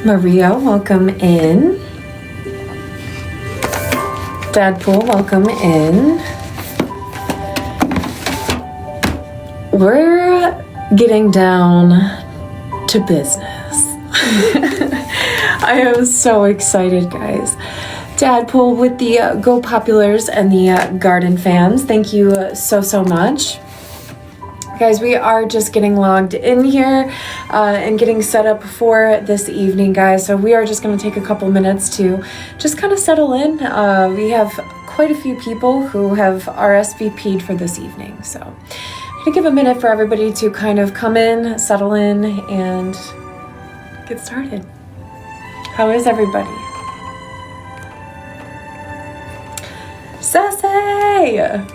Maria, welcome in. Dadpool, welcome in. We're getting down to business. I am so excited, guys. Dadpool with the Go Populars and the Garden fans, thank you so much. Guys, we are just getting logged in here and getting set up for this evening, guys. So we are just going to take a couple minutes to just kind of settle in. We have quite a few people who have RSVP'd for this evening. So I'm going to give a minute for everybody to kind of come in, settle in, and get started. How is everybody? Sassy!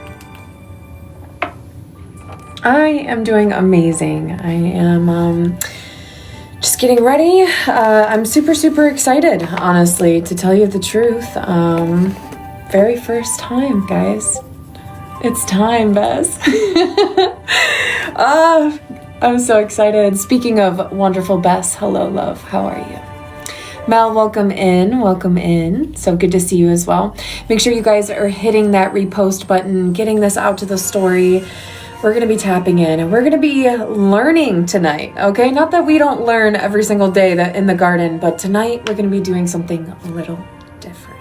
I am doing amazing. I am just getting ready. I'm super excited, honestly, to tell you the truth. Very first time, guys. It's time, Bess. I'm so excited. Speaking of wonderful Bess, hello, love. How are you? Mel, welcome in. Welcome in. So good to see you as well. Make sure you guys are hitting that repost button, getting this out to the story. We're going to be tapping in and we're going to be learning tonight, okay? Not that we don't learn every single day that in the garden, but tonight we're going to be doing something a little different.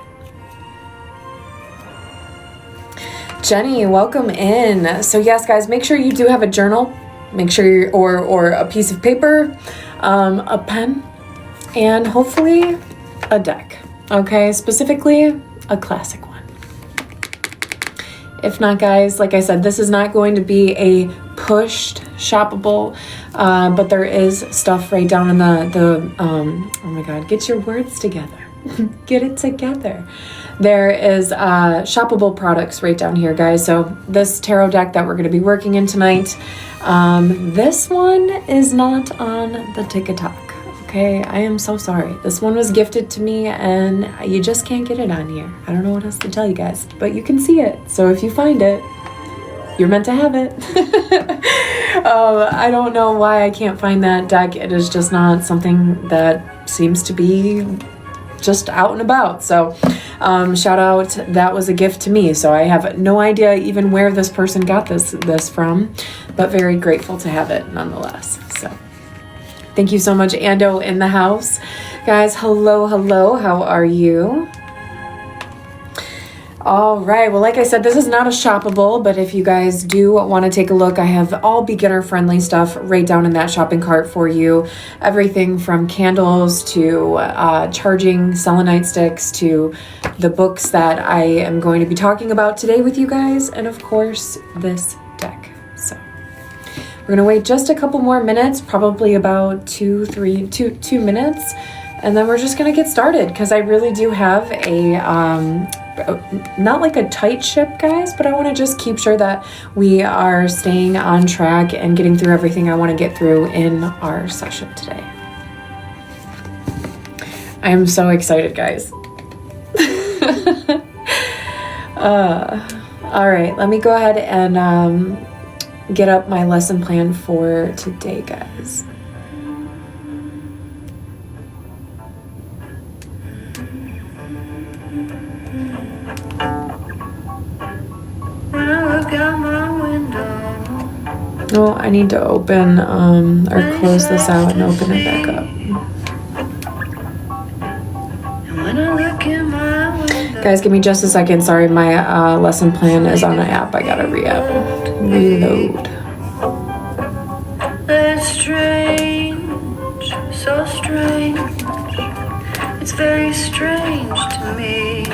Jenny, welcome in. So yes, guys, make sure you do have a journal. Make sure or a piece of paper, a pen, and hopefully a deck, okay? Specifically, a classic one. If not, guys, like I said, this is not going to be a pushed shoppable, but there is stuff right down in the oh my God, get your words together. Get it together. There is shoppable products right down here, guys. So this tarot deck that we're going to be working in tonight, this one is not on the TikTok. Okay, I am so sorry. This one was gifted to me and you just can't get it on here. I don't know what else to tell you guys, but you can see it. So if you find it, you're meant to have it. I don't know why I can't find that deck. It is just not something that seems to be just out and about. So shout out, that was a gift to me. So I have no idea even where this person got this from, but very grateful to have it nonetheless. So thank you so much, Ando in the house. Guys, hello, how are you? All right, well, like I said, this is not a shoppable, but if you guys do want to take a look, I have all beginner-friendly stuff right down in that shopping cart for you. Everything from candles to charging selenite sticks to the books that I am going to be talking about today with you guys, and of course, this deck. So we're gonna wait just a couple more minutes, probably about two minutes, and then we're just gonna get started because I really do have a, not like a tight ship, guys, but I wanna just keep sure that we are staying on track and getting through everything I wanna get through in our session today. I am so excited, guys. All right, let me go ahead and get up my lesson plan for today, guys. When I look out my window, Oh, I need to open or close this out and open it back up. and when I look in my window, Guys, give me just a second. Sorry, my lesson plan is on an app. I gotta reload. it's strange, so strange. It's very strange to me.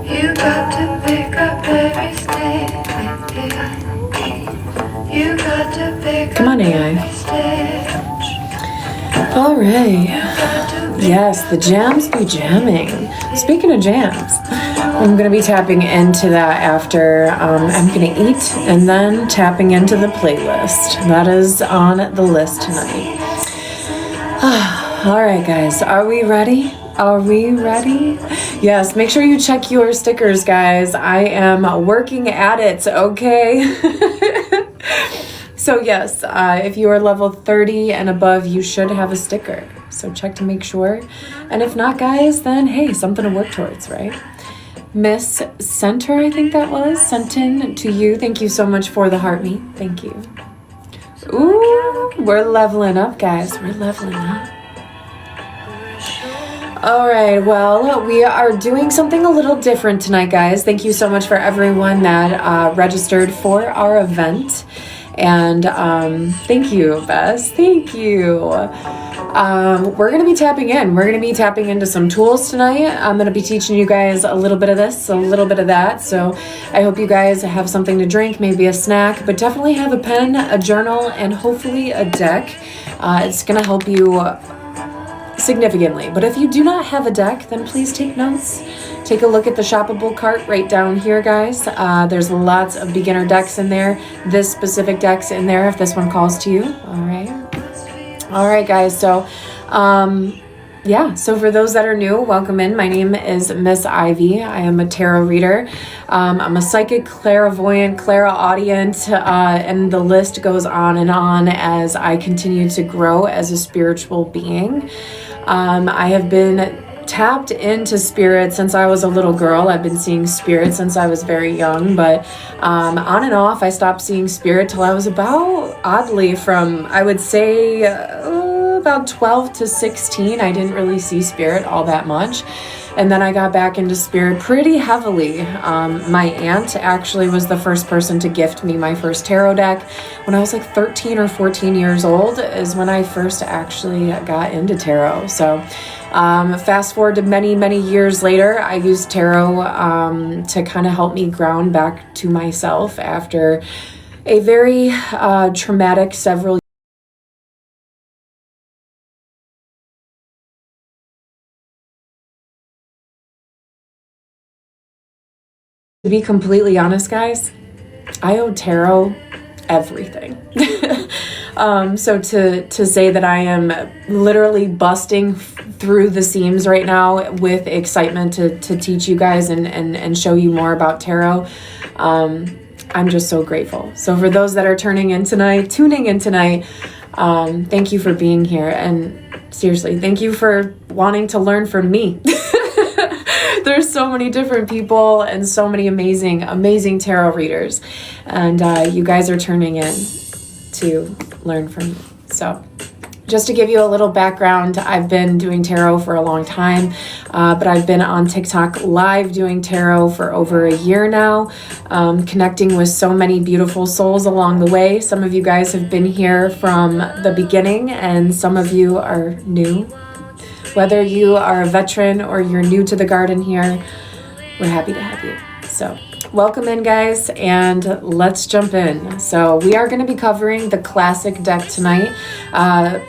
You got to pick up every stitch. You got to pick Come on, up AI. every stitch. All right. Got to pick Yes, the jams be jamming. Speaking of jams, I'm going to be tapping into that after I'm going to eat and then tapping into the playlist. That is on the list tonight. All right, guys, are we ready? Are we ready? Yes, make sure you check your stickers, guys. I am working at it, okay? So yes, if you are level 30 and above, you should have a sticker. So check to make sure. And if not, guys, then hey, something to work towards, right? Miss Center, I think that was, sent in to you. Thank you so much for the heart me. Thank you. Ooh, we're leveling up, guys. We're leveling up. All right, well, we are doing something a little different tonight, guys. Thank you so much for everyone that registered for our event. And thank you, Bess. Thank you. We're going to be tapping in. We're going to be tapping into some tools tonight. I'm going to be teaching you guys a little bit of this, a little bit of that. So I hope you guys have something to drink, maybe a snack, but definitely have a pen, a journal, and hopefully a deck. It's going to help you significantly. But if you do not have a deck, then please take notes. Take a look at the shoppable cart right down here, guys. There's lots of beginner decks in there. This specific deck's in there if this one calls to you. All right, guys. So, yeah. So for those that are new, welcome in. My name is Miss Ivy. I am a tarot reader. I'm a psychic, clairvoyant, clairaudient, and the list goes on as I continue to grow as a spiritual being. I have been tapped into spirit since I was a little girl. I've been seeing spirit since I was very young, but on and off, I stopped seeing spirit till I was about, oddly, from, I would say, about 12 to 16. I didn't really see spirit all that much. And then I got back into spirit pretty heavily. My aunt actually was the first person to gift me my first tarot deck. When I was like 13 or 14 years old is when I first actually got into tarot. So fast forward to many, many years later, I used tarot to kind of help me ground back to myself after a very traumatic several To be completely honest, guys, I owe tarot everything. So to say that I am literally busting through the seams right now with excitement to teach you guys and show you more about tarot, I'm just so grateful. So for those that are tuning in tonight, thank you for being here. And seriously, thank you for wanting to learn from me. There's so many different people and so many amazing, amazing tarot readers. And you guys are turning in to learn from me. So just to give you a little background, I've been doing tarot for a long time, but I've been on TikTok live doing tarot for over a year now, connecting with so many beautiful souls along the way. Some of you guys have been here from the beginning, and some of you are new. Whether you are a veteran or you're new to the garden here, we're happy to have you. So welcome in, guys, and let's jump in. So we are going to be covering the classic deck tonight,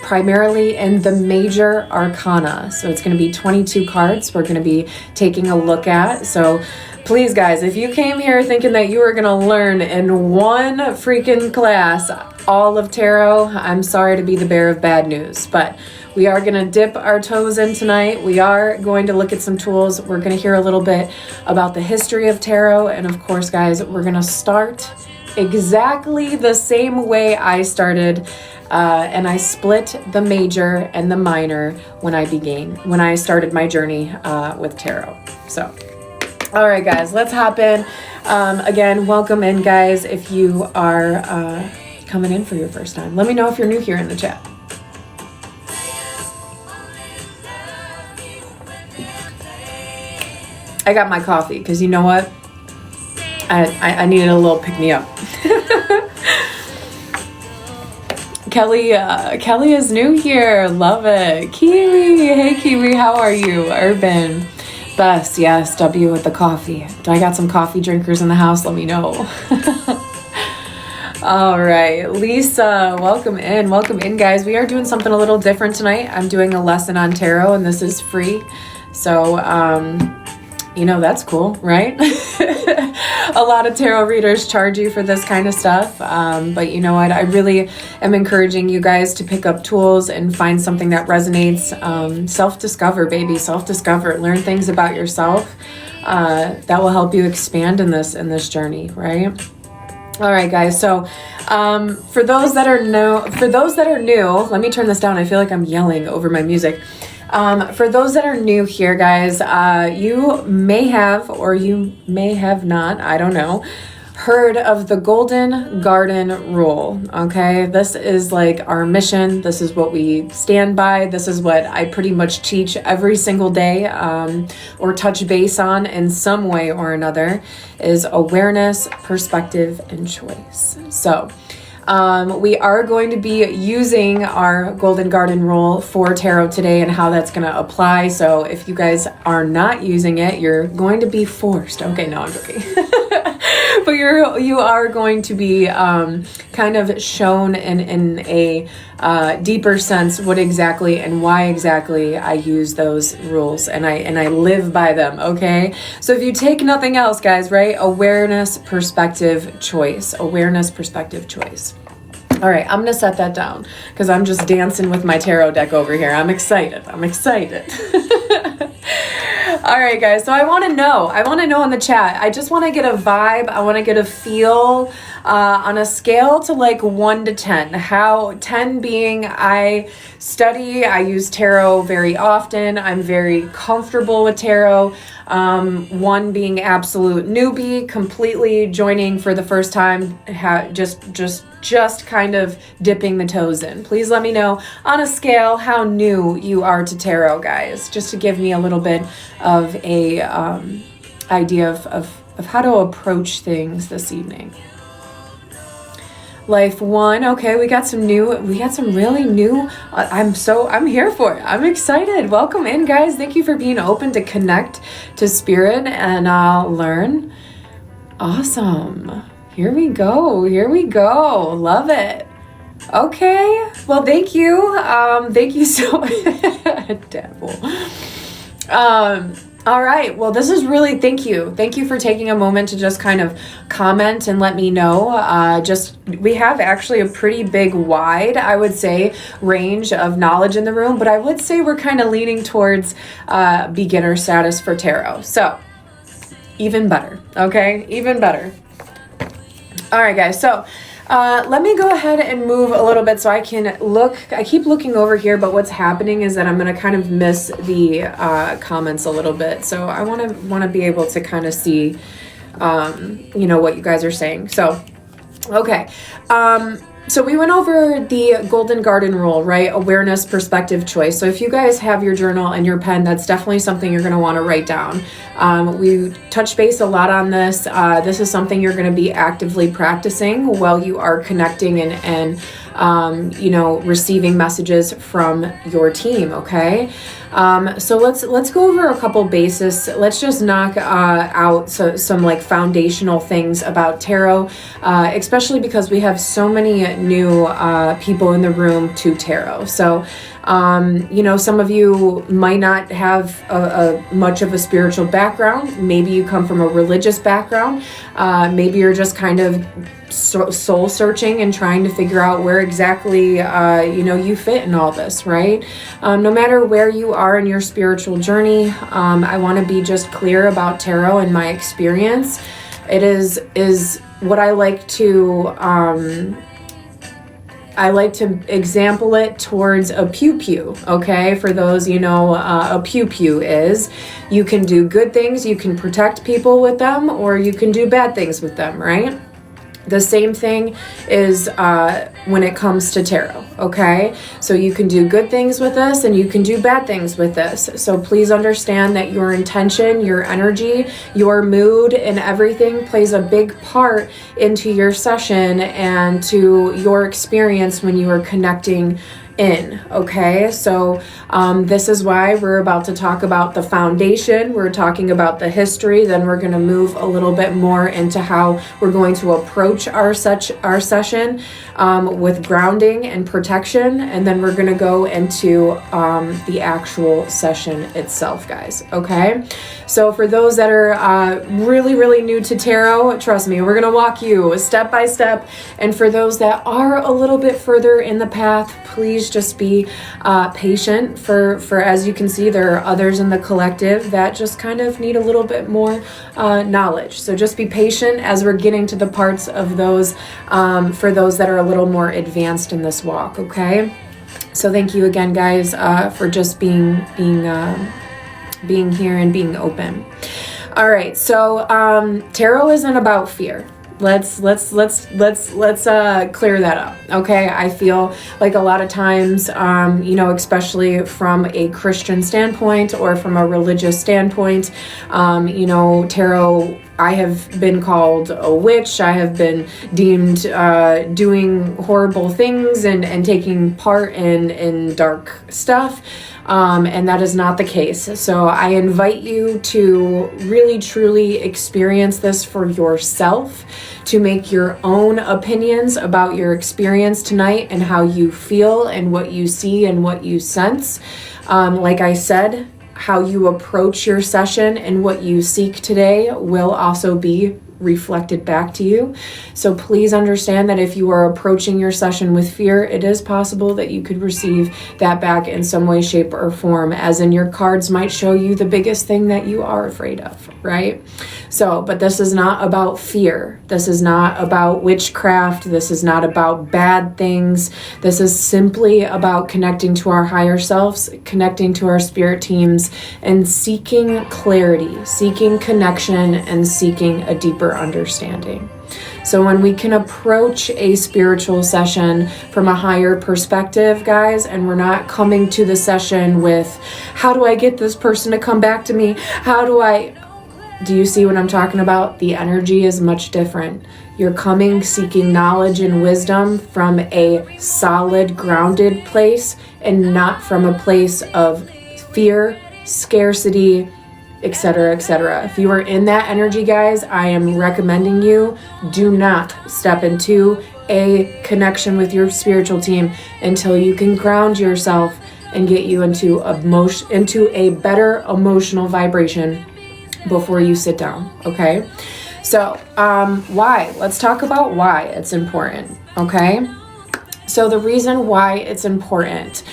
primarily in the major arcana. So it's going to be 22 cards we're going to be taking a look at. So please, guys, if you came here thinking that you were going to learn in one freaking class all of tarot, I'm sorry to be the bearer of bad news, but we are going to dip our toes in tonight. We are going to look at some tools. We're going to hear a little bit about the history of tarot. And of course, guys, we're going to start exactly the same way I started. And I split the major and the minor when I started my journey with tarot. So, all right, guys, let's hop in. Again, welcome in, guys, if you are coming in for your first time. Let me know if you're new here in the chat. I got my coffee because you know what? I needed a little pick-me-up. Kelly is new here. Love it. Kiwi. Hey, Kiwi. How are you? Urban. Best. Yes, W with the coffee. Do I got some coffee drinkers in the house? Let me know. All right. Lisa, welcome in. Welcome in, guys. We are doing something a little different tonight. I'm doing a lesson on tarot, and this is free. So, you know, that's cool, right? A lot of tarot readers charge you for this kind of stuff. But you know what? I really am encouraging you guys to pick up tools and find something that resonates. Self-discover, baby. Self-discover. Learn things about yourself that will help you expand in this journey, right? All right, guys. So, for those that are new, let me turn this down. I feel like I'm yelling over my music. For those that are new here, guys, you may have, or you may have not, I don't know, heard of the Golden Garden Rule. Okay, this is like our mission. This is what we stand by. This is what I pretty much teach every single day, or touch base on in some way or another, is awareness, perspective, and choice. So we are going to be using our Golden Garden Rule for tarot today and how that's going to apply. So if you guys are not using it, you're going to be forced. Okay, no, I'm joking. But you are going to be kind of shown in a deeper sense what exactly and why exactly I use those rules, and I live by them. Okay, so if you take nothing else, guys, right? Awareness, perspective, choice. Awareness, perspective, choice. All right, I'm gonna set that down because I'm just dancing with my tarot deck over here. I'm excited. All right, guys. So I want to know in the chat. I just want to get a vibe. I want to get a feel on a scale to like 1 to 10. How 10 being I use tarot very often. I'm very comfortable with tarot. 1 being absolute newbie, completely joining for the first time, just kind of dipping the toes in. Please let me know on a scale how new you are to tarot, guys, just to give me a little bit of a idea of how to approach things this evening. Life 1. Okay, we got some really new. I'm here for it. I'm excited. Welcome in, guys. Thank you for being open to connect to spirit and learn. Awesome. Here we go. Love it. Okay. Well, thank you. Thank you so Devil. All right. Well, this is really, thank you. Thank you for taking a moment to just kind of comment and let me know. We have actually a pretty big, wide, I would say, range of knowledge in the room, but I would say we're kind of leaning towards beginner status for tarot. So even better. Okay. Even better. All right, guys. So let me go ahead and move a little bit so I can look. I keep looking over here, but what's happening is that I'm going to kind of miss the comments a little bit. So I want to be able to kind of see, what you guys are saying. So, okay. So we went over the Golden Garden Rule, right? Awareness, perspective, choice. So if you guys have your journal and your pen, that's definitely something you're going to want to write down. We touched base a lot on this. This is something you're going to be actively practicing while you are connecting and receiving messages from your team. Okay. So let's go over a couple bases. Let's just knock out some like foundational things about tarot, especially because we have so many new people in the room to tarot. So some of you might not have a much of a spiritual background. Maybe you come from a religious background. Maybe you're just kind of soul searching and trying to figure out where exactly you fit in all this, right? No matter where you are in your spiritual journey, I want to be just clear about tarot and my experience. It is what I like to example it towards a pew-pew, okay? For those, a pew-pew is, you can do good things, you can protect people with them, or you can do bad things with them, right? The same thing is when it comes to tarot, okay? So you can do good things with this and you can do bad things with this. So please understand that your intention, your energy, your mood, and everything plays a big part into your session and to your experience when you are connecting in, okay? So this is why we're about to talk about the foundation. We're talking about the history. Then we're going to move a little bit more into how we're going to approach our session with grounding and protection, and then we're going to go into the actual session itself, guys. Okay, so for those that are really, really new to tarot, trust me, we're going to walk you step by step. And for those that are a little bit further in the path, please please just be patient for as you can see, there are others in the collective that just kind of need a little bit more knowledge. So just be patient as we're getting to the parts of those for those that are a little more advanced in this walk, okay? So thank you again, guys, for just being here and being open. All right, so tarot isn't about fear. Let's clear that up, okay? I feel like a lot of times, especially from a Christian standpoint or from a religious standpoint, tarot, I have been called a witch. I have been deemed doing horrible things and taking part in dark stuff. And that is not the case. So I invite you to really, truly experience this for yourself, to make your own opinions about your experience tonight and how you feel and what you see and what you sense. Like I said, how you approach your session and what you seek today will also be reflected back to you. So please understand that if you are approaching your session with fear, it is possible that you could receive that back in some way, shape, or form, as in your cards might show you the biggest thing that you are afraid of, right? So, but this is not about fear. This is not about witchcraft. This is not about bad things. This is simply about connecting to our higher selves, connecting to our spirit teams, and seeking clarity, seeking connection, and seeking a deeper understanding. So when we can approach a spiritual session from a higher perspective, guys, and we're not coming to the session with, how do I get this person to come back to me? Do you see what I'm talking about? The energy is much different. You're coming seeking knowledge and wisdom from a solid, grounded place and not from a place of fear, scarcity, etc., etc. If you are in that energy, guys, I am recommending you do not step into a connection with your spiritual team until you can ground yourself and get you into a better emotional vibration before you sit down, okay? So, why? Let's talk about why it's important, okay? So the reason why it's important,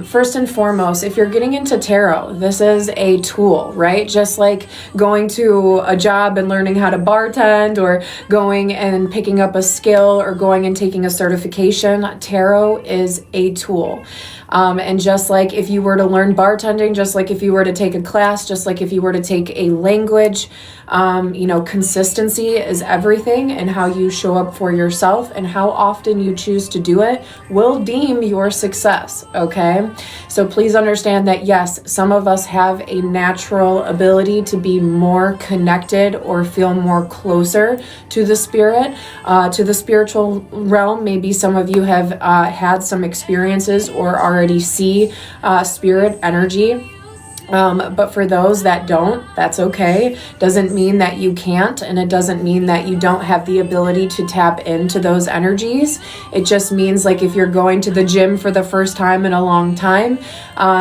first and foremost, if you're getting into tarot, this is a tool, right? Just like going to a job and learning how to bartend, or going and picking up a skill, or going and taking a certification, tarot is a tool. And just like if you were to learn bartending, just like if you were to take a class, just like if you were to take a language, consistency is everything, and how you show up for yourself and how often you choose to do it will deem your success, okay? So please understand that, yes, some of us have a natural ability to be more connected or feel more closer to the spirit, to the spiritual realm. Maybe some of you have had some experiences or already see spirit energy. But for those that don't, that's okay. Doesn't mean that you can't, and it doesn't mean that you don't have the ability to tap into those energies. It just means, like, if you're going to the gym for the first time in a long time,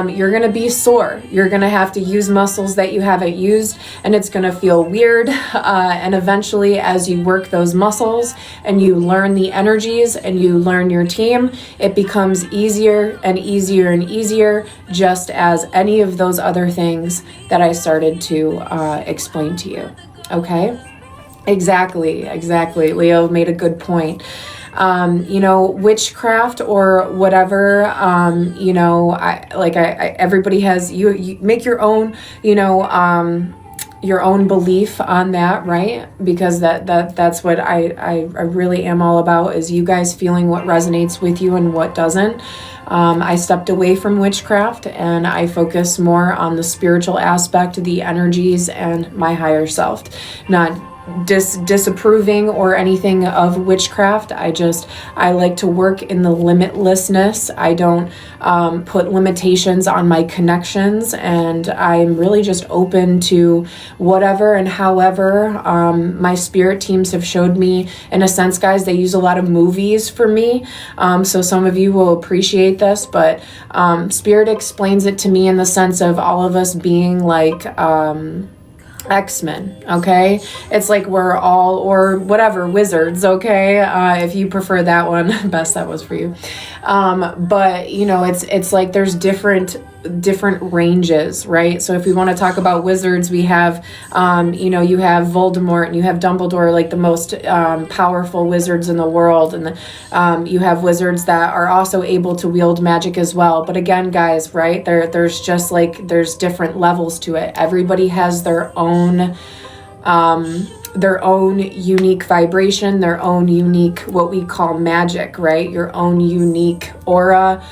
you're going to be sore. You're going to have to use muscles that you haven't used, and it's going to feel weird. And eventually, as you work those muscles and you learn the energies and you learn your team, it becomes easier and easier and easier, just as any of those other things that I started to explain to you. Okay? Exactly. Leo made a good point. Witchcraft or whatever, everybody has, you make your own, your own belief on that, right? Because that's what I really am all about, is you guys feeling what resonates with you and what doesn't. I stepped away from witchcraft and I focus more on the spiritual aspect, the energies, and my higher self. Not disapproving or anything of witchcraft. I like to work in the limitlessness. I don't put limitations on my connections, and I'm really just open to whatever and however my spirit teams have showed me. In a sense, guys, they use a lot of movies for me, so some of you will appreciate this, but spirit explains it to me in the sense of all of us being like X-Men, okay? It's like we're all, or whatever, wizards, okay? If you prefer that one, best that was for you. But you know, it's like there's different ranges, right? So if we want to talk about wizards, we have, you know, you have Voldemort and you have Dumbledore, like the most powerful wizards in the world, and you have wizards that are also able to wield magic as well. But again, guys, right, there's just like there's different levels to it. Everybody has their own unique vibration, their own unique, what we call magic, right? Your own unique aura.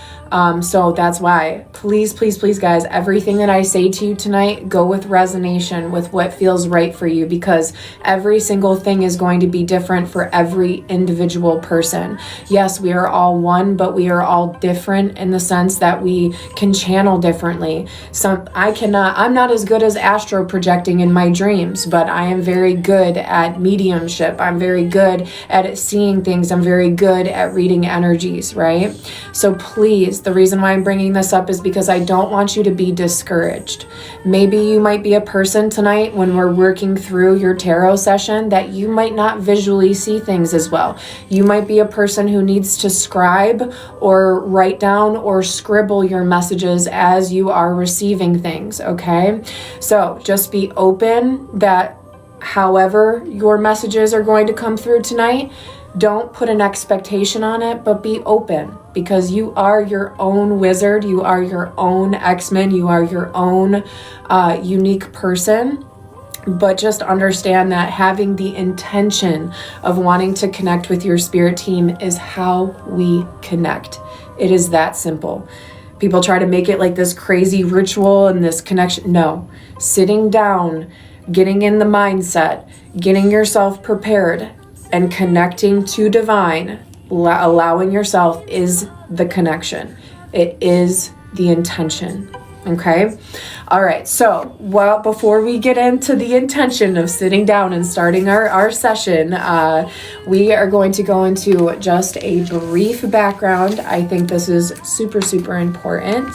So that's why, please, please, please, guys, everything that I say to you tonight, go with resonation, with what feels right for you, because every single thing is going to be different for every individual person. Yes, we are all one, but we are all different in the sense that we can channel differently. I'm not as good as astro projecting in my dreams, but I am very good at mediumship. I'm very good at seeing things. I'm very good at reading energies, right? So please, the reason why I'm bringing this up is because I don't want you to be discouraged. Maybe you might be a person tonight when we're working through your tarot session that you might not visually see things as well. You might be a person who needs to scribe or write down or scribble your messages as you are receiving things, okay? So just be open that however your messages are going to come through tonight, don't put an expectation on it, but be open, because you are your own wizard. You are your own X-Men. You are your own unique person. But just understand that having the intention of wanting to connect with your spirit team is how we connect. It is that simple. People try to make it like this crazy ritual and this connection. No, sitting down, getting in the mindset, getting yourself prepared, and connecting to divine, allowing yourself, is the connection. It is the intention. Okay? All right. So, well, before we get into the intention of sitting down and starting our session, we are going to go into just a brief background. I think this is super, super important.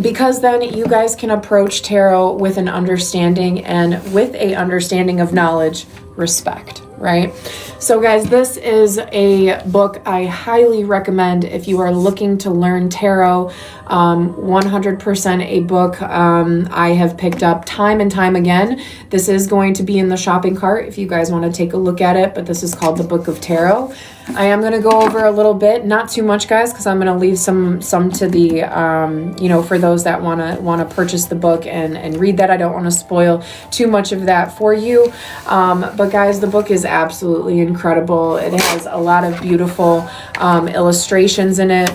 Because then you guys can approach tarot with an understanding, and with a understanding of knowledge, respect, right? So guys, this is a book I highly recommend if you are looking to learn tarot. 100% a book I have picked up time and time again. This is going to be in the shopping cart if you guys want to take a look at it, but this is called The Book of Tarot. I am going to go over a little bit, not too much, guys, because I'm going to leave some to the, you know, for those that want to purchase the book and read that. I don't want to spoil too much of that for you. But guys, the book is absolutely incredible. It has a lot of beautiful illustrations in it.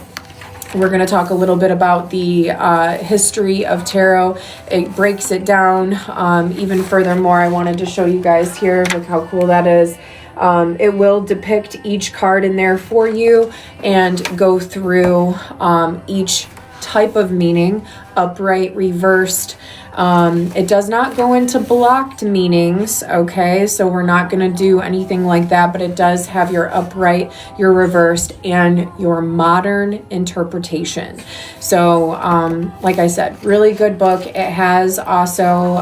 We're going to talk a little bit about the history of tarot. It breaks it down even furthermore. I wanted to show you guys here. Look how cool that is. It will depict each card in there for you and go through each type of meaning, upright, reversed. It does not go into blocked meanings, okay? So we're not going to do anything like that, but it does have your upright, your reversed, and your modern interpretation. So, like I said, really good book. It has also,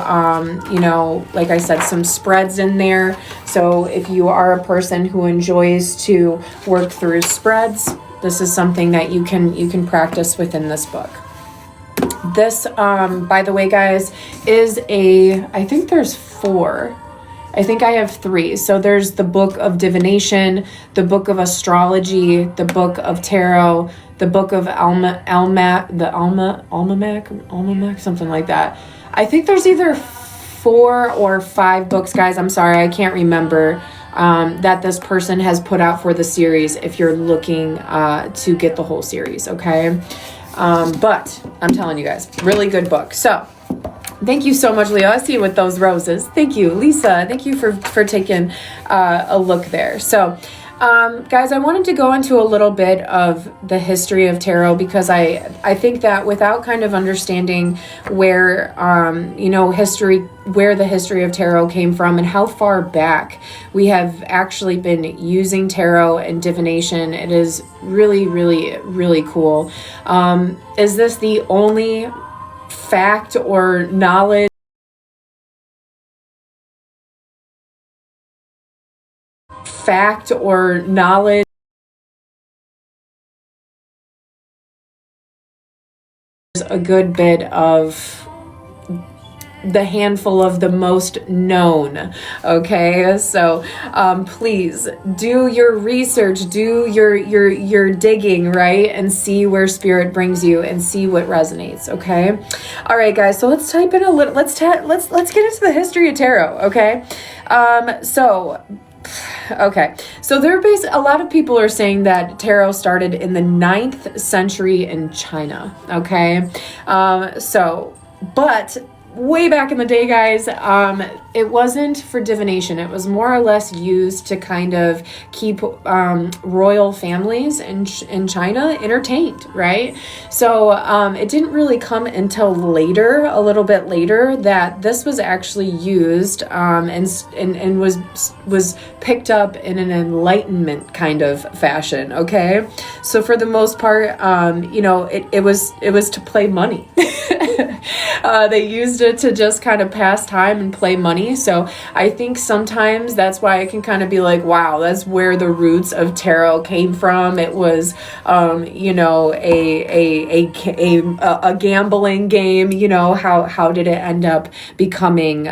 you know, like I said, some spreads in there. So if you are a person who enjoys to work through spreads, this is something that you can practice within this book. This, by the way, guys, is I think there's 4. I think I have 3. So there's the Book of Divination, the Book of Astrology, the Book of Tarot, the Book of Almanac, something like that. I think there's either 4 or 5 books, guys. I'm sorry, I can't remember. That this person has put out for the series if you're looking to get the whole series, okay? But I'm telling you guys, really good book. So thank you so much, Leo. I see you with those roses. Thank you, Lisa. Thank you for taking a look there. So guys, I wanted to go into a little bit of the history of tarot, because I think that without kind of understanding where, you know, where the history of tarot came from and how far back we have actually been using tarot and divination, it is really, really, really cool. Is this the only fact or knowledge fact or knowledge, a good bit of the handful of the most known. Okay, so please do your research, do your digging, right, and see where spirit brings you and see what resonates. Okay, all right, guys. So let's type in a little. Let's get into the history of tarot. Okay, so there a lot of people are saying that tarot started in the 9th century in China. Okay, but way back in the day, guys, it wasn't for divination. It was more or less used to kind of keep royal families in China entertained, right? So it didn't really come until later, a little bit later, that this was actually used and was picked up in an enlightenment kind of fashion. Okay, so for the most part, it was to play money. They used it to just kind of pass time and play money. So I think sometimes that's why I can kind of be like, wow, that's where the roots of tarot came from. It was, a gambling game. How did it end up becoming,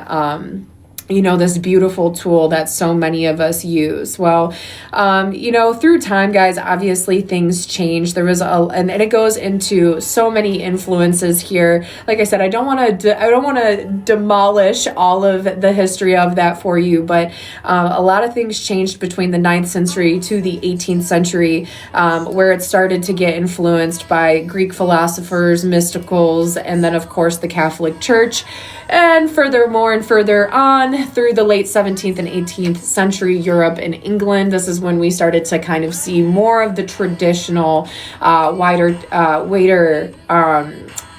this beautiful tool that so many of us use? Well, through time, guys, obviously things change. There was and it goes into so many influences here. Like I said, I don't want to demolish all of the history of that for you, but a lot of things changed between the 9th century to the 18th century, where it started to get influenced by Greek philosophers, mysticals, and then of course the Catholic Church. And furthermore and further on through the late 17th and 18th century Europe and England, this is when we started to kind of see more of the traditional,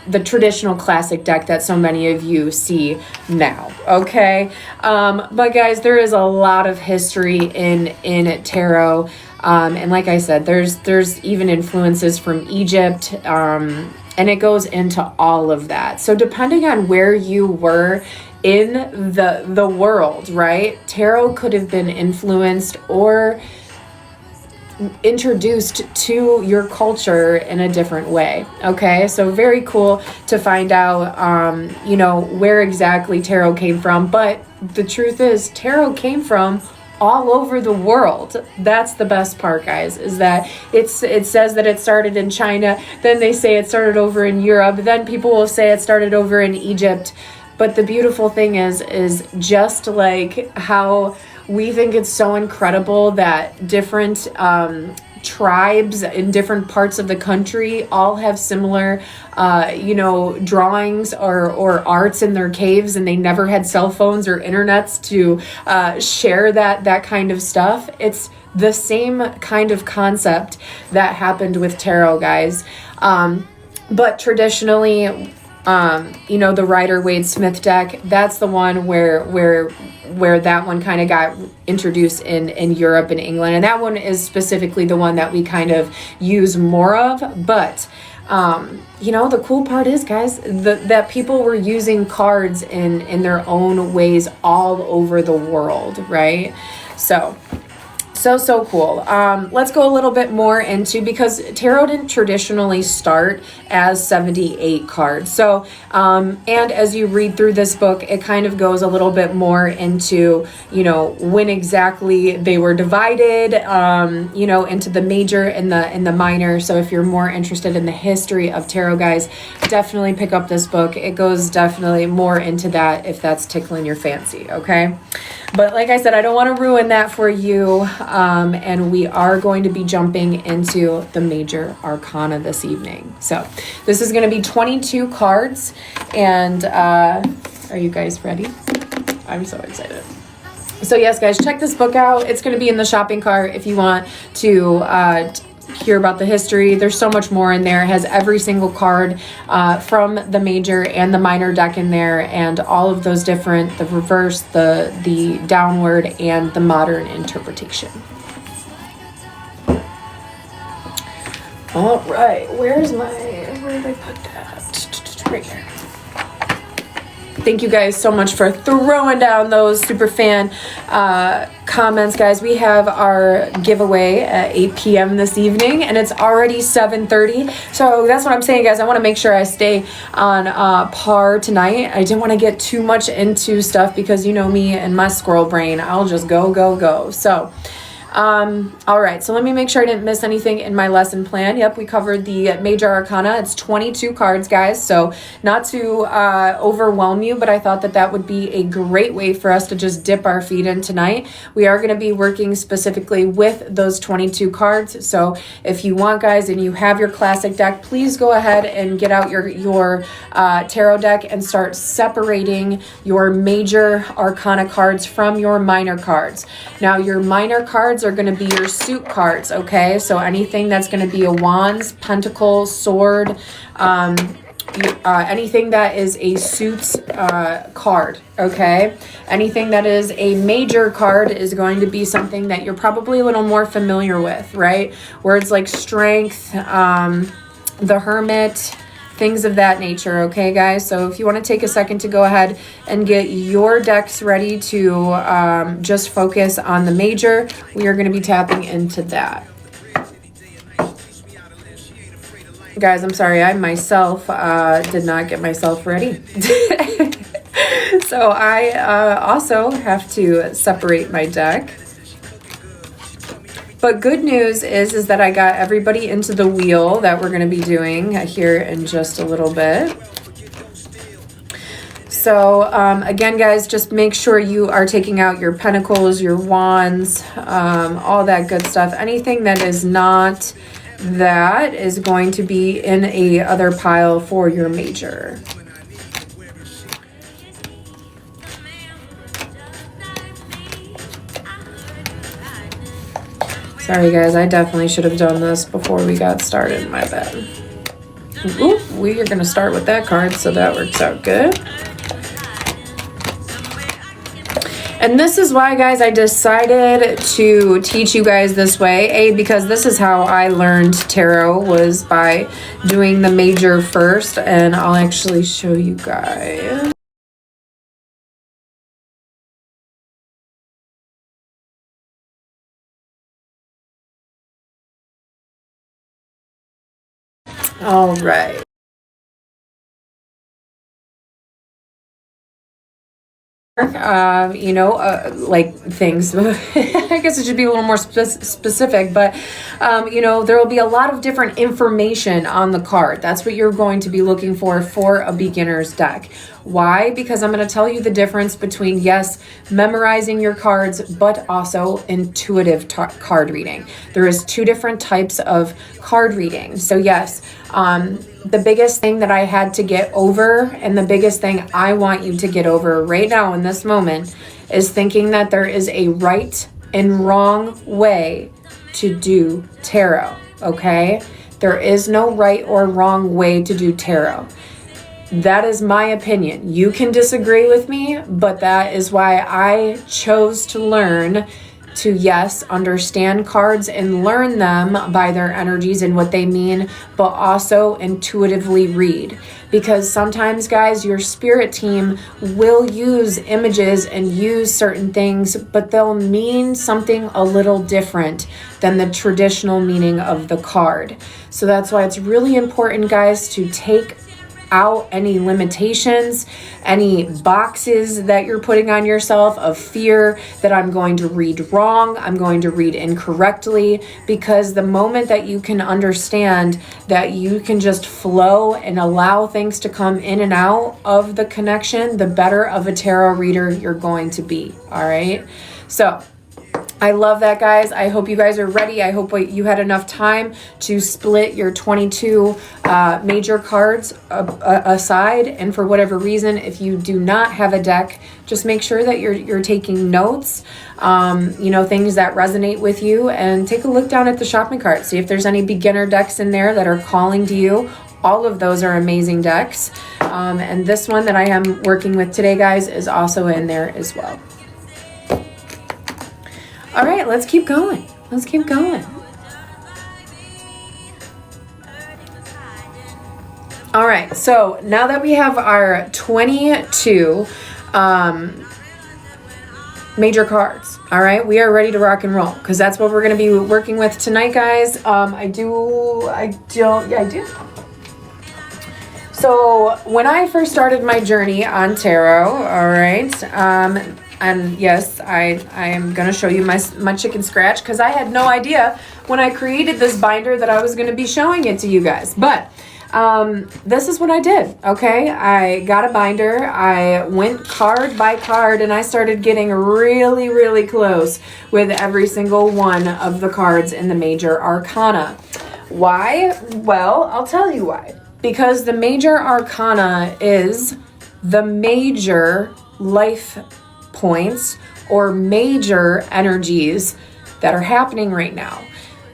the traditional classic deck that so many of you see now. Okay, but guys, there is a lot of history in tarot, and like I said, there's even influences from Egypt. And it goes into all of that. So depending on where you were in the world, right, tarot could have been influenced or introduced to your culture in a different way. Okay, so very cool to find out, where exactly tarot came from. But the truth is, tarot came from all over the world. That's the best part, guys, is that it says that it started in China, then they say it started over in Europe, then people will say it started over in Egypt. But the beautiful thing is just like how we think it's so incredible that different tribes in different parts of the country all have similar drawings or arts in their caves, and they never had cell phones or internets to share that kind of stuff. It's the same kind of concept that happened with tarot, guys. But traditionally, the Rider-Waite-Smith deck, that's the one where that one kind of got introduced in Europe and England. And that one is specifically the one that we kind of use more of. But, the cool part is, guys, that people were using cards in their own ways all over the world, right? So cool. Let's go a little bit more into, because tarot didn't traditionally start as 78 cards. So, and as you read through this book, it kind of goes a little bit more into, when exactly they were divided, into the major and the minor. So if you're more interested in the history of tarot, guys, definitely pick up this book. It goes definitely more into that if that's tickling your fancy. Okay. But like I said, I don't want to ruin that for you. And we are going to be jumping into the major arcana this evening. So this is going to be 22 cards. And are you guys ready? I'm so excited. So yes, guys, check this book out. It's going to be in the shopping cart if you want to hear about the history. There's so much more in there. It has every single card from the major and the minor deck in there, and all of those different, the reverse, the downward, and the modern interpretation. All right, where did I put that? Right here. Thank you guys so much for throwing down those super fan comments, guys. We have our giveaway at 8 p.m. this evening, and it's already 7:30. So that's what I'm saying, guys. I want to make sure I stay on par tonight. I didn't want to get too much into stuff because you know me and my squirrel brain. I'll just go. So all right, so let me make sure I didn't miss anything in my lesson plan. Yep, we covered the major arcana. It's 22 cards, guys, so not to overwhelm you, but I thought that would be a great way for us to just dip our feet in tonight. We are going to be working specifically with those 22 cards, so if you want, guys, and you have your classic deck, please go ahead and get out your tarot deck and start separating your major arcana cards from your minor cards. Now, your minor cards are going to be your suit cards, okay? So anything that's going to be a wands, pentacle, sword, anything that is a suits card, okay? Anything that is a major card is going to be something that you're probably a little more familiar with, right? Words like strength, the hermit, things of that nature, okay, guys? So if you want to take a second to go ahead and get your decks ready to just focus on the major, we are going to be tapping into that. Guys, I'm sorry, I myself did not get myself ready. So I also have to separate my deck. But good news is that I got everybody into the wheel that we're going to be doing here in just a little bit. So again, guys, just make sure you are taking out your pentacles, your wands, all that good stuff. Anything that is not that is going to be in a other pile for your major. Sorry, guys, I definitely should have done this before we got started. My bad. Ooh, we are going to start with that card, so that works out good. And this is why, guys, I decided to teach you guys this way. Because this is how I learned tarot, was by doing the major first. And I'll actually show you guys. All right. Like things, I guess it should be a little more specific, but there will be a lot of different information on the card. That's what you're going to be looking for a beginner's deck. Why? Because I'm going to tell you the difference between, yes, memorizing your cards, but also intuitive card reading. There is two different types of card reading. So yes, the biggest thing that I had to get over, and the biggest thing I want you to get over right now in this moment, is thinking that there is a right and wrong way to do tarot, okay? There is no right or wrong way to do tarot. That is my opinion. You can disagree with me, but that is why I chose to learn to, yes, understand cards and learn them by their energies and what they mean, but also intuitively read. Because sometimes, guys, your spirit team will use images and use certain things, but they'll mean something a little different than the traditional meaning of the card. So that's why it's really important, guys, to take out any limitations, any boxes that you're putting on yourself of fear that I'm going to read wrong, I'm going to read incorrectly, because the moment that you can understand that you can just flow and allow things to come in and out of the connection, the better of a tarot reader you're going to be. All right. So I love that, guys. I hope you guys are ready. I hope you had enough time to split your 22 major cards aside. And for whatever reason, if you do not have a deck, just make sure that you're taking notes, things that resonate with you, and take a look down at the shopping cart. See if there's any beginner decks in there that are calling to you. All of those are amazing decks. And this one that I am working with today, guys, is also in there as well. All right, let's keep going. Let's keep going. All right, so now that we have our 22 major cards, all right, we are ready to rock and roll, because that's what we're going to be working with tonight, guys. I do. So when I first started my journey on tarot, all right, and yes, I am going to show you my chicken scratch, because I had no idea when I created this binder that I was going to be showing it to you guys. But this is what I did, okay? I got a binder, I went card by card, and I started getting really, really close with every single one of the cards in the major arcana. Why? Well, I'll tell you why. Because the major arcana is the major life points or major energies that are happening right now.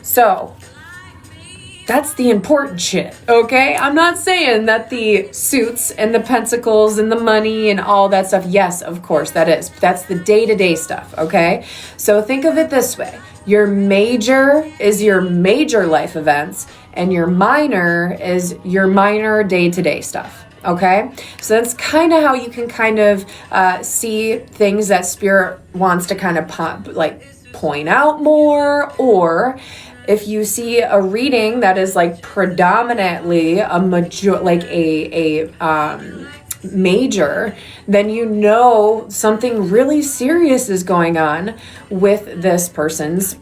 So that's the important shit, okay? I'm not saying that the suits and the pentacles and the money and all that stuff, yes, of course, that is. That's the day-to-day stuff, okay? So think of it this way. Your major is your major life events, and your minor is your minor day-to-day stuff, okay? So that's kind of how you can kind of see things that Spirit wants to kind of point out more, or if you see a reading that is like predominantly a major, then you know something really serious is going on with this person's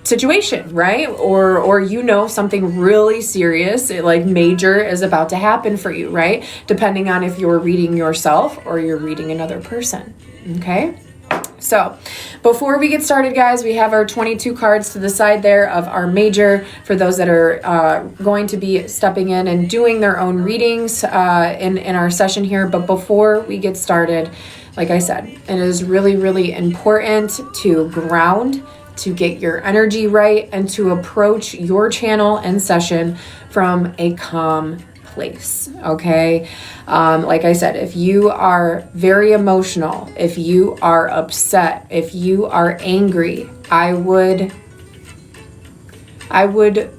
situation, right? Or you know something really serious, like major, is about to happen for you, right? Depending on if you're reading yourself or you're reading another person, okay? So before we get started, guys, we have our 22 cards to the side there of our major for those that are going to be stepping in and doing their own readings in our session here. But before we get started, like I said, it is really, really important to ground, to get your energy right, and to approach your channel and session from a calm place, okay? Like I said, if you are very emotional, if you are upset, if you are angry, I would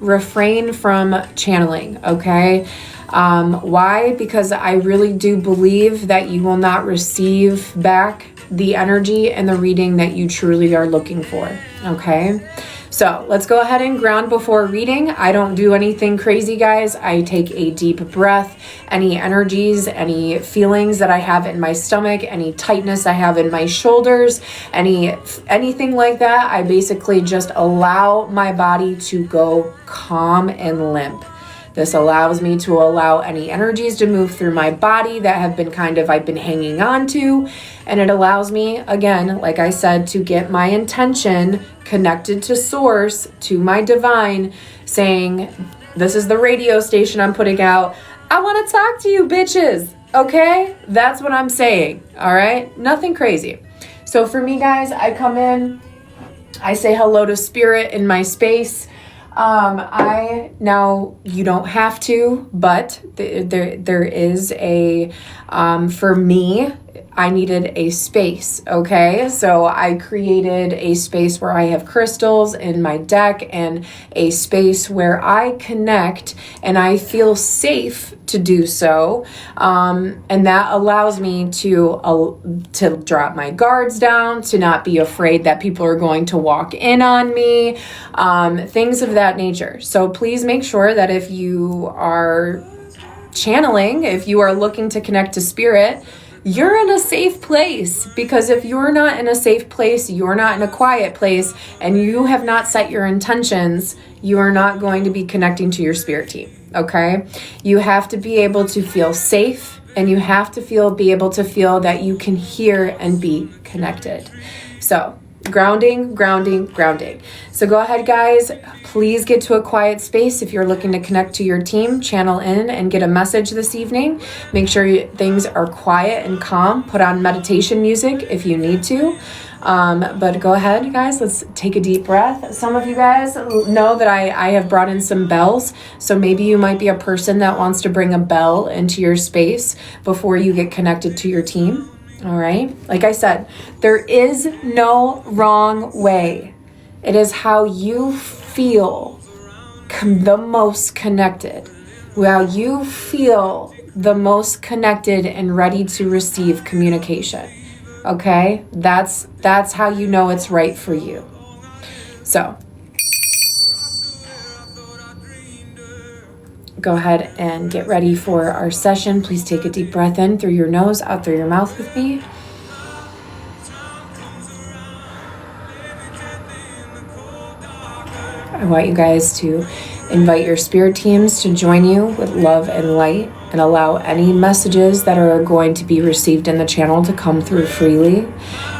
refrain from channeling, okay? Why? Because I really do believe that you will not receive back the energy and the reading that you truly are looking for, okay? So let's go ahead and ground before reading. I don't do anything crazy, guys. I take a deep breath. Any energies, any feelings that I have in my stomach, any tightness I have in my shoulders, anything like that, I basically just allow my body to go calm and limp. This allows me to allow any energies to move through my body that have been I've been hanging on to. And it allows me, again, like I said, to get my intention connected to source, to my divine, saying, this is the radio station I'm putting out. I want to talk to you, bitches. Okay? That's what I'm saying. All right? Nothing crazy. So for me, guys, I come in, I say hello to Spirit in my space. Now you don't have to, but there is for me, I needed a space, okay? So I created a space where I have crystals in my deck and a space where I connect and I feel safe to do so. And that allows me to drop my guards down, to not be afraid that people are going to walk in on me, things of that nature. So please make sure that if you are channeling, if you are looking to connect to Spirit, you're in a safe place, because if you're not in a safe place, you're not in a quiet place, and you have not set your intentions, you are not going to be connecting to your spirit team, okay? You have to be able to feel safe, and you have to be able to feel that you can hear and be connected. So grounding. So go ahead, guys. Please get to a quiet space. If you're looking to connect to your team, channel in and get a message this evening. Make sure things are quiet and calm. Put on meditation music if you need to. But go ahead, guys. Let's take a deep breath. Some of you guys know that I have brought in some bells. So maybe you might be a person that wants to bring a bell into your space before you get connected to your team. All right. Like I said, there is no wrong way. It is how you feel the most connected while you feel the most connected and ready to receive communication. Okay? That's how you know it's right for you. So, go ahead and get ready for our session. Please take a deep breath in through your nose, out through your mouth with me. I want you guys to invite your spirit teams to join you with love and light, and allow any messages that are going to be received in the channel to come through freely,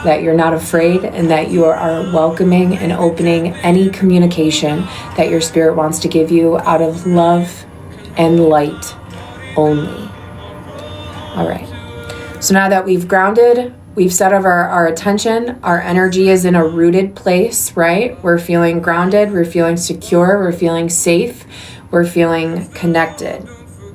that you're not afraid, and that you are welcoming and opening any communication that your spirit wants to give you out of love and light only. All right. So now that we've grounded, we've set our attention, our energy is in a rooted place, right? We're feeling grounded, we're feeling secure, we're feeling safe, we're feeling connected.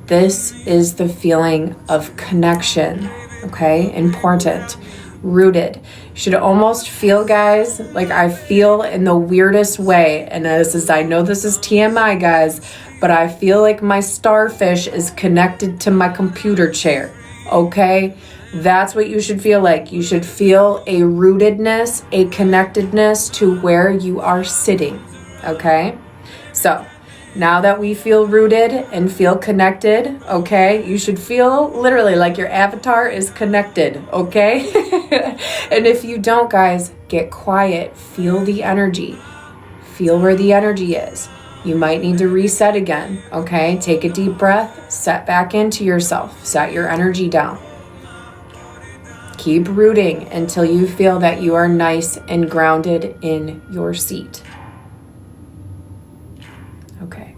This is the feeling of connection, okay? Important, rooted. You should almost feel, guys, like I feel in the weirdest way, and I know this is TMI, guys, but I feel like my starfish is connected to my computer chair, okay? That's what you should feel like. You should feel a rootedness, a connectedness to where you are sitting, okay? So, now that we feel rooted and feel connected, okay, you should feel literally like your avatar is connected, okay? And if you don't, guys, get quiet. Feel the energy. Feel where the energy is. You might need to reset again, okay? Take a deep breath, set back into yourself, set your energy down. Keep rooting until you feel that you are nice and grounded in your seat. Okay.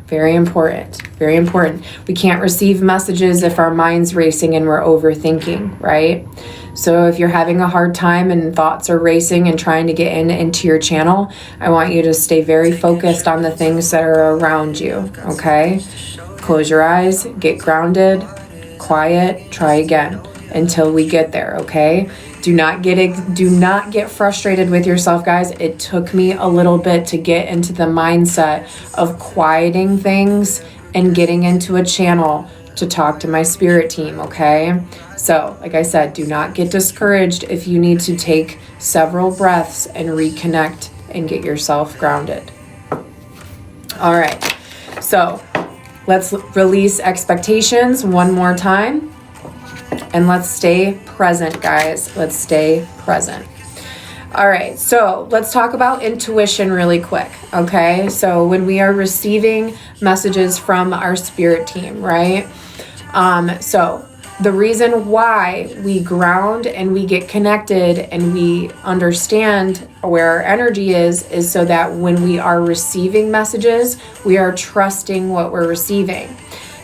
Very important. Very important. We can't receive messages if our mind's racing and we're overthinking, right? So if you're having a hard time and thoughts are racing and trying to get into your channel, I want you to stay very focused on the things that are around you, okay? Close your eyes, get grounded, quiet, try again until we get there, okay? Do not get frustrated with yourself, guys. It took me a little bit to get into the mindset of quieting things and getting into a channel to talk to my spirit team, okay? So, like I said, do not get discouraged if you need to take several breaths and reconnect and get yourself grounded. All right, so let's release expectations one more time. And let's stay present, guys. Let's stay present. All right, so let's talk about intuition really quick, okay? So when we are receiving messages from our spirit team, right? So the reason why we ground and we get connected and we understand where our energy is so that when we are receiving messages, we are trusting what we're receiving.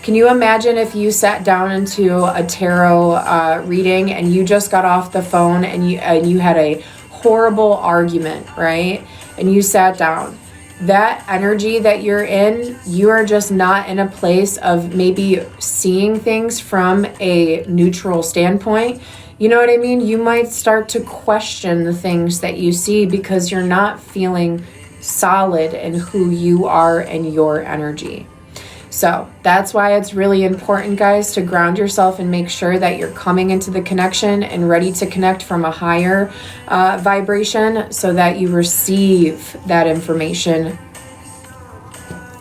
Can you imagine if you sat down into a tarot reading and you just got off the phone and you had a horrible argument, right? And you sat down. That energy that you're in, you are just not in a place of maybe seeing things from a neutral standpoint. You know what I mean? You might start to question the things that you see because you're not feeling solid in who you are and your energy. So that's why it's really important, guys, to ground yourself and make sure that you're coming into the connection and ready to connect from a higher vibration so that you receive that information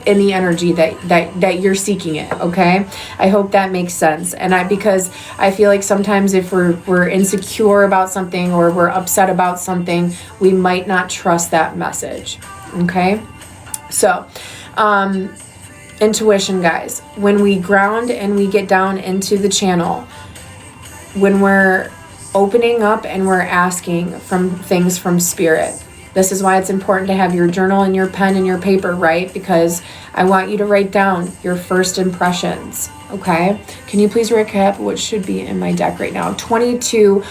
in the energy that you're seeking it, okay? I hope that makes sense. And because I feel like sometimes if we're insecure about something or we're upset about something, we might not trust that message, okay? So, intuition, guys. When we ground and we get down into the channel, when we're opening up and we're asking from things from spirit, this is why it's important to have your journal and your pen and your paper, right? Because I want you to write down your first impressions, okay? Can you please recap what should be in my deck right now? 22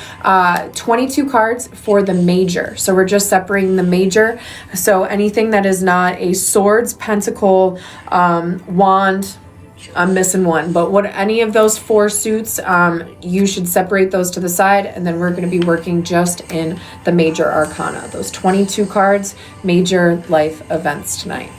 cards for the major. So we're just separating the major. So anything that is not a swords, pentacle, wand, I'm missing one, but any of those four suits, you should separate those to the side, and then we're going to be working just in the major arcana, those 22 cards, major life events tonight.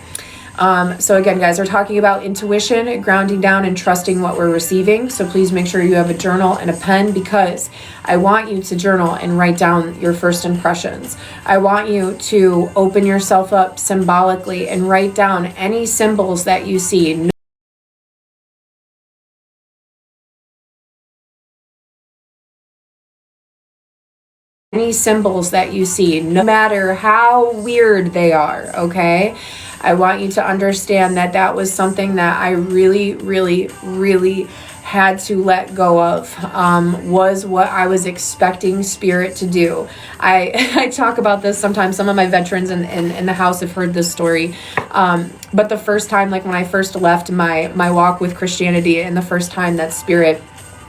So again, guys, we're talking about intuition, grounding down, and trusting what we're receiving. So please make sure you have a journal and a pen, because I want you to journal and write down your first impressions. I want you to open yourself up symbolically and write down any symbols that you see. Any symbols that you see, no matter how weird they are, okay? I want you to understand that that was something that I really, really, really had to let go of, was what I was expecting spirit to do. I talk about this sometimes. Some of my veterans in the house have heard this story. But the first time, like when I first left my walk with Christianity, and the first time that spirit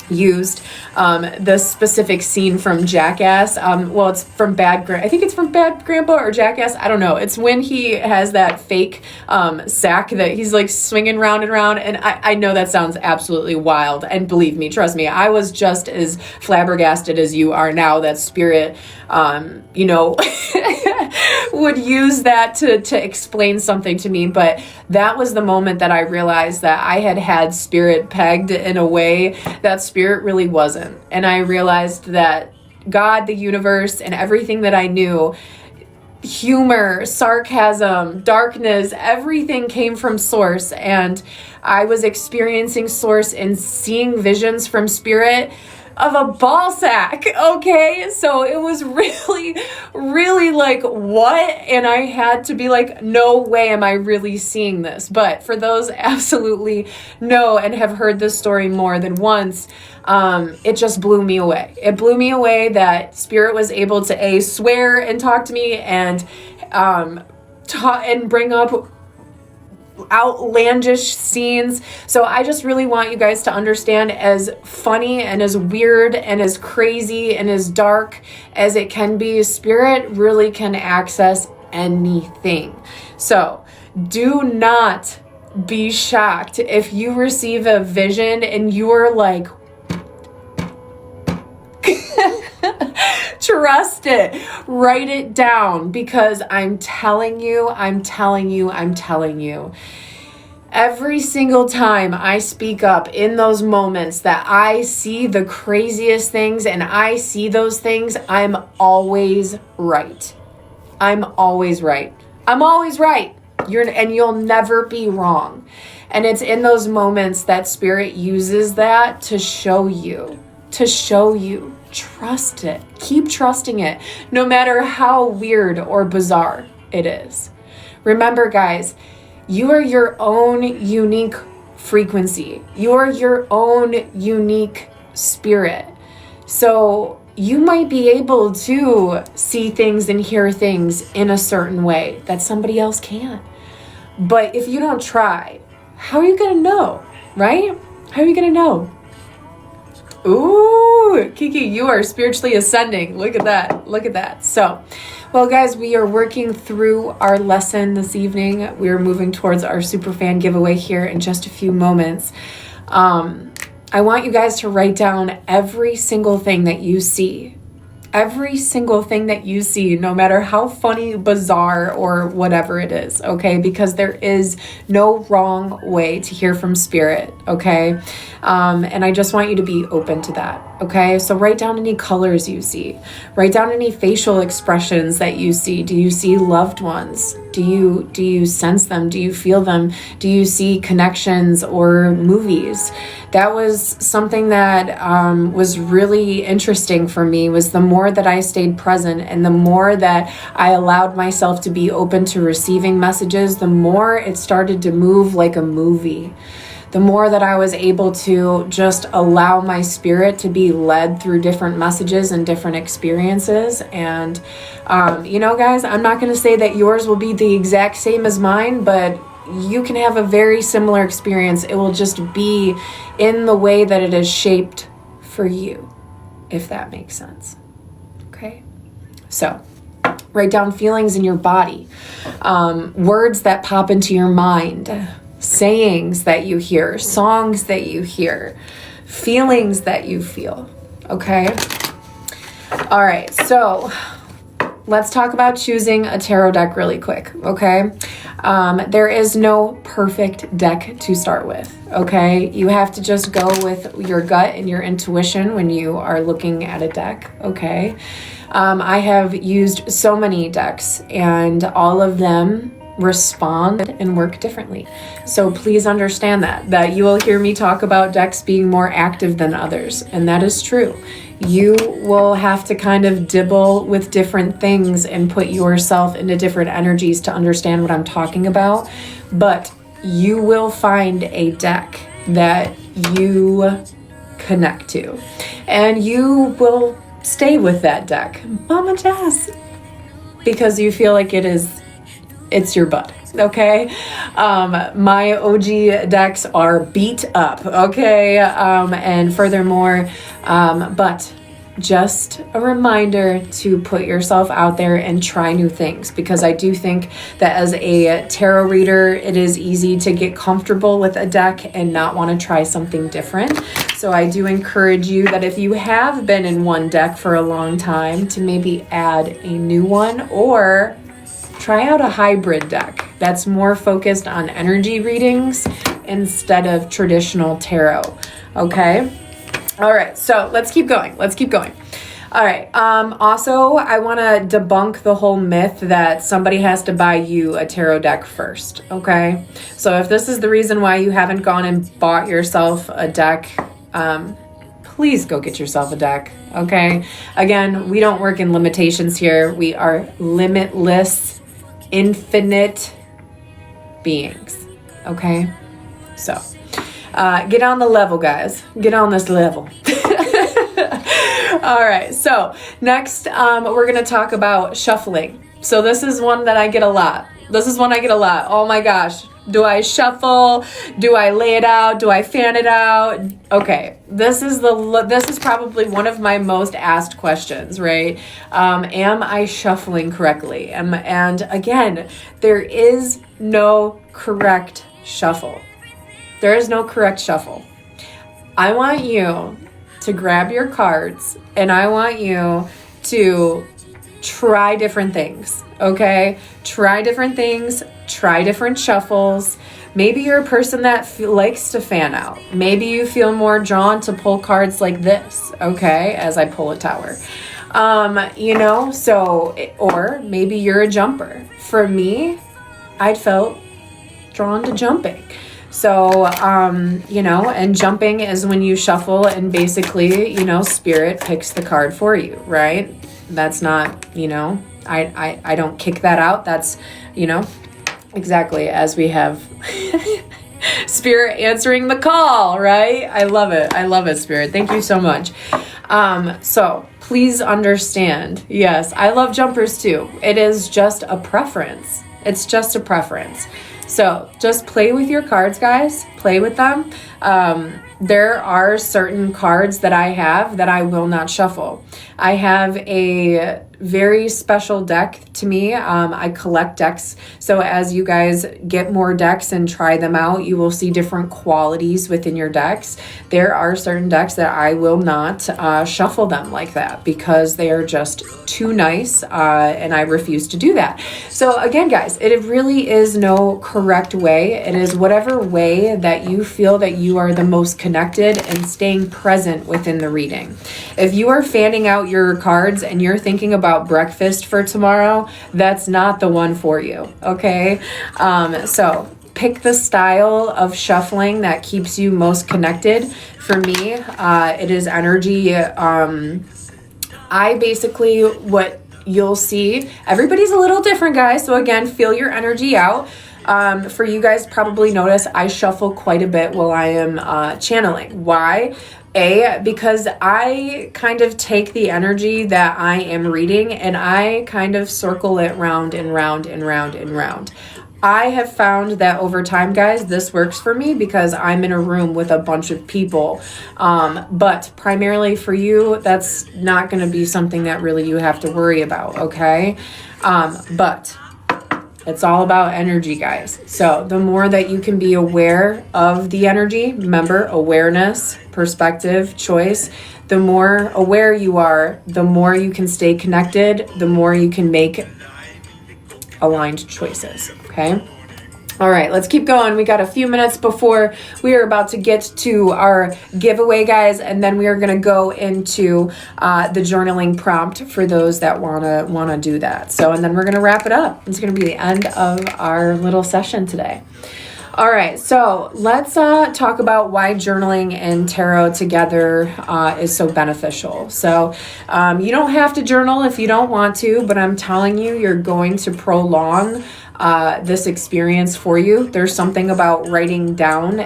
used the specific scene from Jackass. Well, it's from I think it's from Bad Grandpa or Jackass. I don't know. It's when he has that fake sack that he's like swinging round and round. And I know that sounds absolutely wild. And believe me, trust me, I was just as flabbergasted as you are now that spirit, would use that to explain something to me. But that was the moment that I realized that I had spirit pegged in a way that spirit really wasn't. And I realized that God, the universe, and everything that I knew, humor, sarcasm, darkness, everything came from source. And I was experiencing source and seeing visions from spirit of a ball sack. Okay, so it was really, really like, what? And I had to be like, no way am I really seeing this. But for those absolutely know and have heard this story more than once, it just blew me away. It blew me away that spirit was able to swear and talk to me and bring up outlandish scenes. So I just really want you guys to understand, as funny and as weird and as crazy and as dark as it can be, spirit really can access anything. So do not be shocked if you receive a vision and you are like, trust it, write it down, because I'm telling you, every single time I speak up in those moments that I see the craziest things and I see those things, I'm always right. I'm always right. You'll never be wrong. And it's in those moments that spirit uses that to show you. Trust it. Keep trusting it, no matter how weird or bizarre it is. Remember, guys, you are your own unique frequency. You are your own unique spirit. So you might be able to see things and hear things in a certain way that somebody else can't. But if you don't try, how are you going to know, right? How are you going to know? Ooh, Kiki, you are spiritually ascending. Look at that. So, well, guys, we are working through our lesson this evening. We are moving towards our superfan giveaway here in just a few moments. I want you guys to write down every single thing that you see. Every single thing that you see, no matter how funny, bizarre, or whatever it is, okay? Because there is no wrong way to hear from spirit, okay? And I just want you to be open to that, okay? So write down any colors you see. Write down any facial expressions that you see. Do you see loved ones? Do you sense them? Do you feel them? Do you see connections or movies? That was something that was really interesting for me, was the more that I stayed present and the more that I allowed myself to be open to receiving messages, the more it started to move like a movie. The more that I was able to just allow my spirit to be led through different messages and different experiences. And, guys, I'm not going to say that yours will be the exact same as mine, but you can have a very similar experience. It will just be in the way that it is shaped for you, if that makes sense. Okay? So, write down feelings in your body, words that pop into your mind, sayings that you hear, songs that you hear, feelings that you feel. Okay? All right, so let's talk about choosing a tarot deck really quick, okay? There is no perfect deck to start with, okay? You have to just go with your gut and your intuition when you are looking at a deck, okay? I have used so many decks, and all of them respond and work differently. So please understand that you will hear me talk about decks being more active than others, and that is true. You will have to kind of dibble with different things and put yourself into different energies to understand what I'm talking about, but you will find a deck that you connect to, and you will stay with that deck, Mama Jazz, because you feel like it's your butt, okay? My OG decks are beat up, okay? And furthermore, but just a reminder to put yourself out there and try new things, because I do think that as a tarot reader, it is easy to get comfortable with a deck and not want to try something different. So I do encourage you that if you have been in one deck for a long time, to maybe add a new one, or try out a hybrid deck that's more focused on energy readings instead of traditional tarot, okay? All right, so let's keep going. All right, also, I want to debunk the whole myth that somebody has to buy you a tarot deck first, okay? So if this is the reason why you haven't gone and bought yourself a deck, please go get yourself a deck, okay? Again, we don't work in limitations here. We are limitless, infinite beings, okay? So get on the level, guys. Get on this level. All right, so next we're going to talk about shuffling. So this is one that I get a lot. Oh my gosh. Do I shuffle? Do I lay it out? Do I fan it out? Okay, this is probably one of my most asked questions, right? Am I shuffling correctly? And again, there is no correct shuffle. There is no correct shuffle. I want you to grab your cards, and I want you to try different things, okay? Try different things, try different shuffles. Maybe you're a person that likes to fan out. Maybe you feel more drawn to pull cards like this, okay, as I pull a tower. Or maybe you're a jumper. For me, I felt drawn to jumping. So, and jumping is when you shuffle and basically, spirit picks the card for you, right? That's not, I don't kick that out. That's, exactly as we have spirit answering the call, right? I love it, spirit. Thank you so much. So please understand, yes, I love jumpers too. It is just a preference. It's just a preference. So just play with your cards, guys. Play with them. There are certain cards that I have that I will not shuffle. I have a very special deck to me. I collect decks. So as you guys get more decks and try them out, you will see different qualities within your decks. There are certain decks that I will not shuffle them like that because they are just too nice, and I refuse to do that. So again, guys, it really is no correct way. It is whatever way that you feel that you are the most connected and staying present within the reading. If you are fanning out your cards and you're thinking about breakfast for tomorrow, that's not the one for you, okay? So pick the style of shuffling that keeps you most connected. For me, it is energy. I basically, what you'll see, everybody's a little different, guys. So again, feel your energy out. For you guys, probably notice I shuffle quite a bit while I am channeling. Why? Because I kind of take the energy that I am reading and I kind of circle it round and round and round and round. I have found that over time, guys, this works for me because I'm in a room with a bunch of people. But primarily for you, that's not going to be something that really you have to worry about, okay? But It's all about energy, guys. So the more that you can be aware of the energy, remember, awareness, perspective, choice, the more aware you are, the more you can stay connected, the more you can make aligned choices, okay? All right, let's keep going. We got a few minutes before we are about to get to our giveaway, guys, and then we are going to go into the journaling prompt for those that wanna do that. So, and then we're going to wrap it up. It's going to be the end of our little session today. All right, so let's talk about why journaling and tarot together is so beneficial. So you don't have to journal if you don't want to, but I'm telling you, you're going to prolong this experience for you. There's something about writing down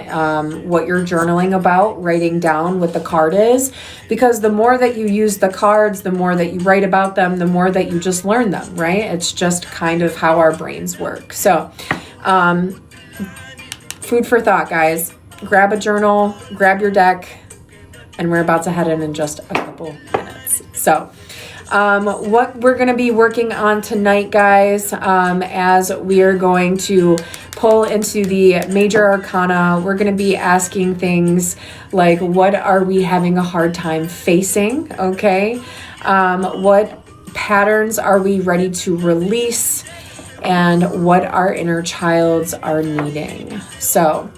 what you're journaling about, writing down what the card is, because the more that you use the cards, the more that you write about them, the more that you just learn them, right? It's just kind of how our brains work. So, food for thought, guys. Grab a journal, grab your deck, and we're about to head in just a couple minutes. So, what we're going to be working on tonight, guys, as we are going to pull into the major arcana, we're going to be asking things like, what are we having a hard time facing? Okay. What patterns are we ready to release? And what our inner childs are needing. So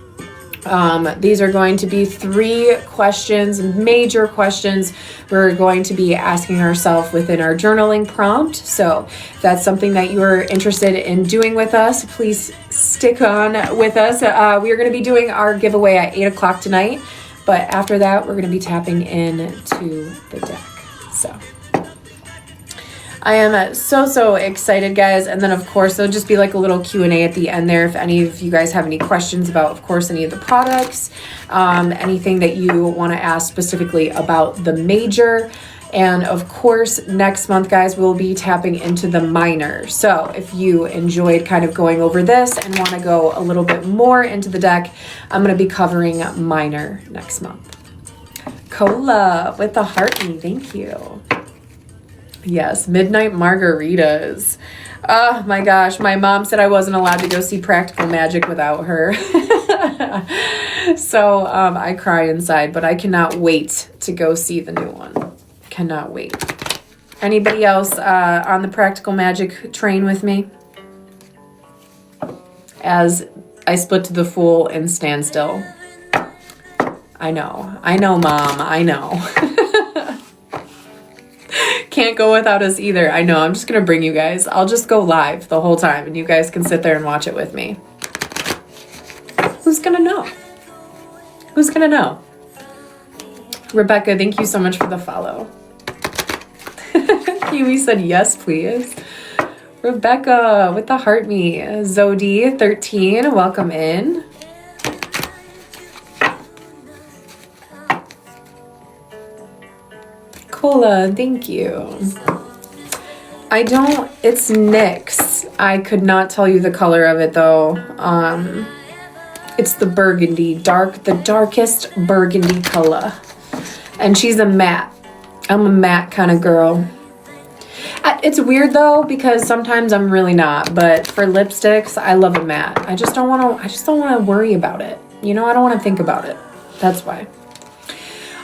these are going to be 3 questions, major questions we're going to be asking ourselves within our journaling prompt. So if that's something that you're interested in doing with us, please stick on with us. We are going to be doing our giveaway at 8 o'clock tonight. But after that, we're going to be tapping into the deck. So I am so excited, guys. And then, of course, there'll just be like a little Q&A at the end there if any of you guys have any questions about, of course, any of the products, anything that you want to ask specifically about the major. And, of course, next month, guys, we'll be tapping into the minor. So if you enjoyed kind of going over this and want to go a little bit more into the deck, I'm going to be covering minor next month. Cola with the hearty. Thank you. Yes, midnight margaritas. Oh my gosh, my mom said I wasn't allowed to go see Practical Magic without her. So I cry inside, but I cannot wait to go see the new one. Cannot wait. Anybody else on the Practical Magic train with me? As I split to the Fool and stand still. I know, Mom, I know. Can't go without us either. I know. I'm just going to bring you guys. I'll just go live the whole time and you guys can sit there and watch it with me. Who's going to know? Who's going to know? Rebecca, thank you so much for the follow. Kiwi said yes, please. Rebecca with the heart me. Zodi 13, welcome in. Cola, thank you. It's NYX. I could not tell you the color of it though. It's the burgundy, the darkest burgundy color. And she's a matte. I'm a matte kind of girl. It's weird though, because sometimes I'm really not, but for lipsticks, I love a matte. I just don't want to worry about it. You know, I don't want to think about it. That's why.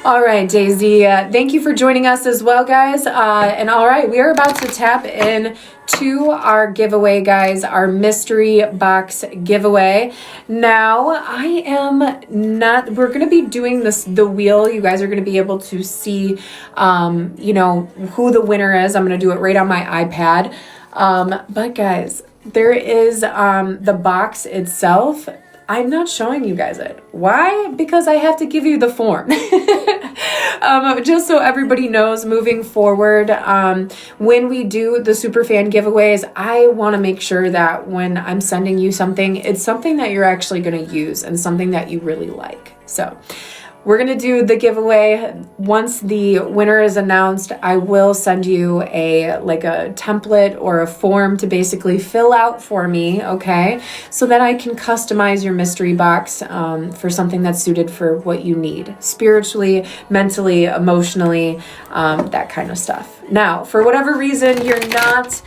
All right, Daisy, thank you for joining us as well, guys. And all right, we are about to tap in to our giveaway, guys, our mystery box giveaway. Now, we're going to be doing the wheel. You guys are going to be able to see, who the winner is. I'm going to do it right on my iPad. But guys, there is the box itself. I'm not showing you guys it. Why? Because I have to give you the form. Just so everybody knows moving forward, when we do the Superfan giveaways, I want to make sure that when I'm sending you something, it's something that you're actually going to use and something that you really like. So we're going to do the giveaway. Once the winner is announced, I will send you a template or a form to basically fill out for me, okay? So that I can customize your mystery box for something that's suited for what you need. Spiritually, mentally, emotionally, that kind of stuff. Now, for whatever reason you're not,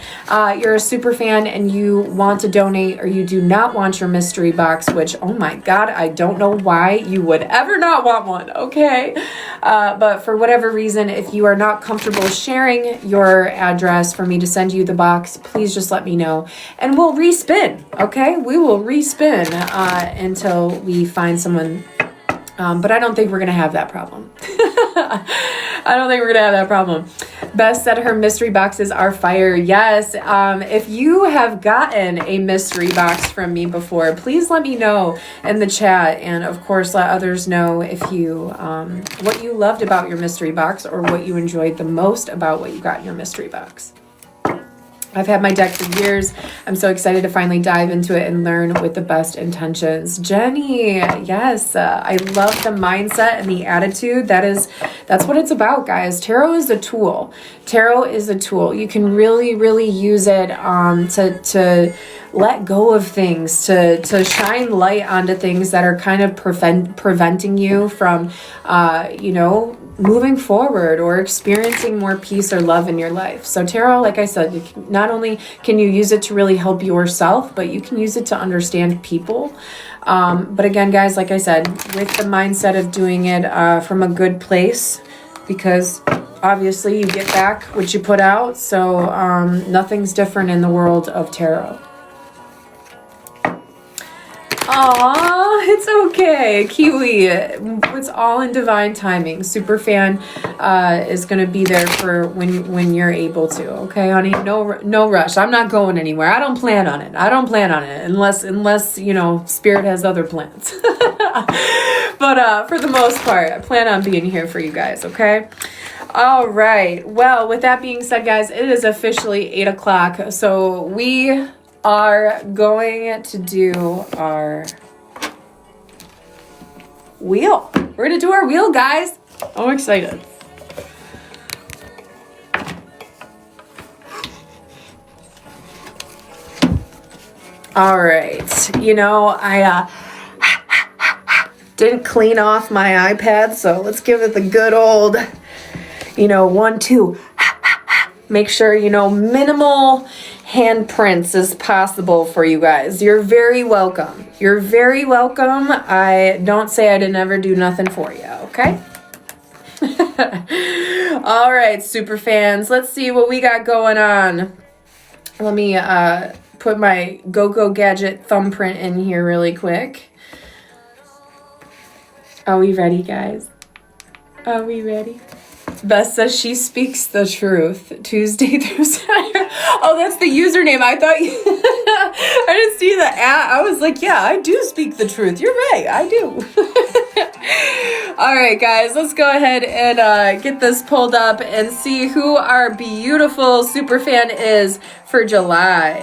you're a super fan and you want to donate, or you do not want your mystery box, which, oh my God, I don't know why you would ever not want one, okay? But for whatever reason, if you are not comfortable sharing your address for me to send you the box, please just let me know and we'll respin, okay? We will respin until we find someone. But I don't think we're going to have that problem. I don't think we're going to have that problem. Beth said her mystery boxes are fire. Yes. If you have gotten a mystery box from me before, please let me know in the chat. And of course, let others know if you, what you loved about your mystery box, or what you enjoyed the most about what you got in your mystery box. I've had my deck for years. I'm so excited to finally dive into it and learn with the best intentions. Jenny, yes, I love the mindset and the attitude. That's what it's about, guys. Tarot is a tool. Tarot is a tool. You can really, really use it to let go of things, to shine light onto things that are kind of preventing you from, moving forward or experiencing more peace or love in your life. So tarot, like I said, not only can you use it to really help yourself, but you can use it to understand people. But again, guys, like I said, with the mindset of doing it from a good place, because obviously you get back what you put out. So nothing's different in the world of tarot. Aw, it's okay. Kiwi, it's all in divine timing. Superfan is going to be there for when you're able to. Okay, honey? No rush. I'm not going anywhere. I don't plan on it. Unless Spirit has other plans. But for the most part, I plan on being here for you guys, okay? All right. Well, with that being said, guys, it is officially 8 o'clock. So we are going to do our wheel. We're going to do our wheel, guys. I'm excited. All right. I didn't clean off my iPad, so let's give it the good old, 1, 2. Make sure, minimal handprints as possible for you guys. You're very welcome. You're very welcome. I don't say I didn't ever do nothing for you, okay? All right, super fans. Let's see what we got going on. Let me put my Go Gadget thumbprint in here really quick. Are we ready, guys? Are we ready? Beth says she speaks the truth. Tuesday through Saturday. Oh, that's the username. I thought you... I didn't see the at. I was like, yeah, I do speak the truth. You're right. I do. All right, guys. Let's go ahead and get this pulled up and see who our beautiful super fan is for July.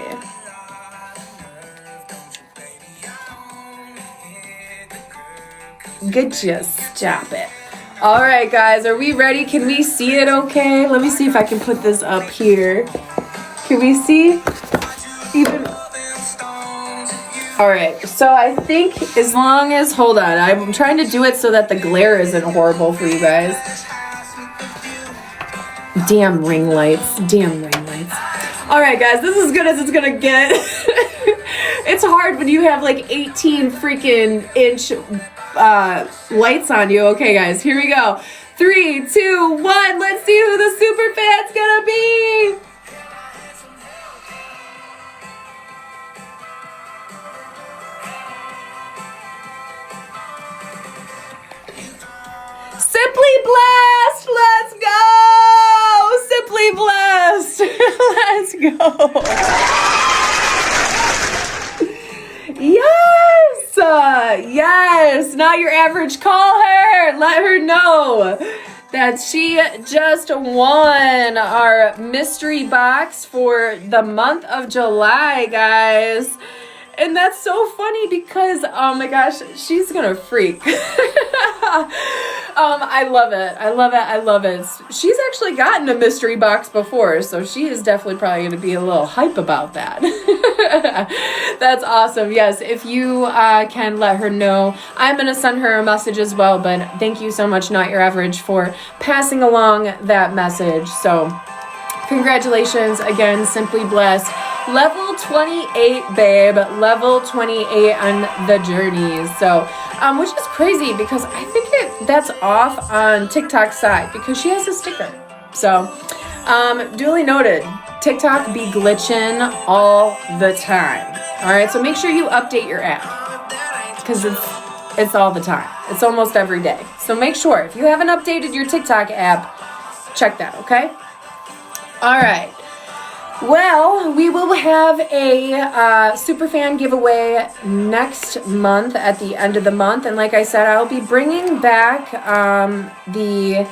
Good, just stop it. All right, guys, are we ready? Can we see it okay? Let me see if I can put this up here. Can we see? Even. All right, so I think as long as, hold on, I'm trying to do it so that the glare isn't horrible for you guys. Damn ring lights. All right, guys, this is as good as it's gonna get. It's hard when you have like 18 freaking inch lights on you. Okay, guys, here we go. 3, 2, 1. Let's see who the super fan's gonna be. Simply Blessed. Let's go. Simply Blessed. Let's go. Yes! Yes! Not your average. Call her. Let her know that she just won our mystery box for the month of July, guys. And that's so funny because, oh my gosh, she's gonna freak. I love it. I love it. She's actually gotten a mystery box before, so she is definitely probably gonna be a little hype about that. That's awesome. Yes, if you can let her know, I'm gonna send her a message as well, but thank you so much, Not Your Average, for passing along that message. So Congratulations again, Simply Blessed. Level 28, babe. Level 28 on the journey. So, which is crazy because I think that's off on TikTok's side because she has a sticker. So, duly noted. TikTok be glitching all the time. All right, so make sure you update your app because it's all the time. It's almost every day. So make sure if you haven't updated your TikTok app, check that, okay? All right. Well, we will have a superfan giveaway next month at the end of the month. And like I said, I'll be bringing back the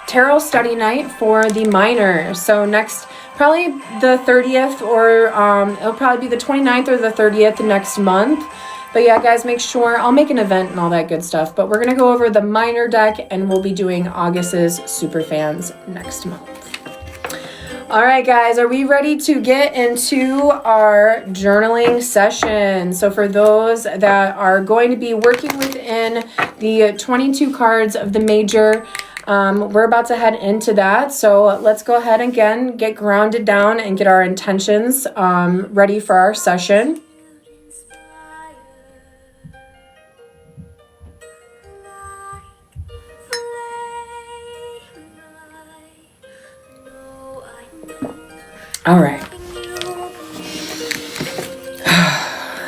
tarot study night for the minor. So next, probably the 30th or it'll probably be the 29th or the 30th next month. But yeah, guys, make sure I'll make an event and all that good stuff. But we're going to go over the minor deck and we'll be doing August's superfans next month. All right, guys, are we ready to get into our journaling session? So for those that are going to be working within the 22 cards of the major, we're about to head into that. So let's go ahead and again, get grounded down and get our intentions ready for our session. All right.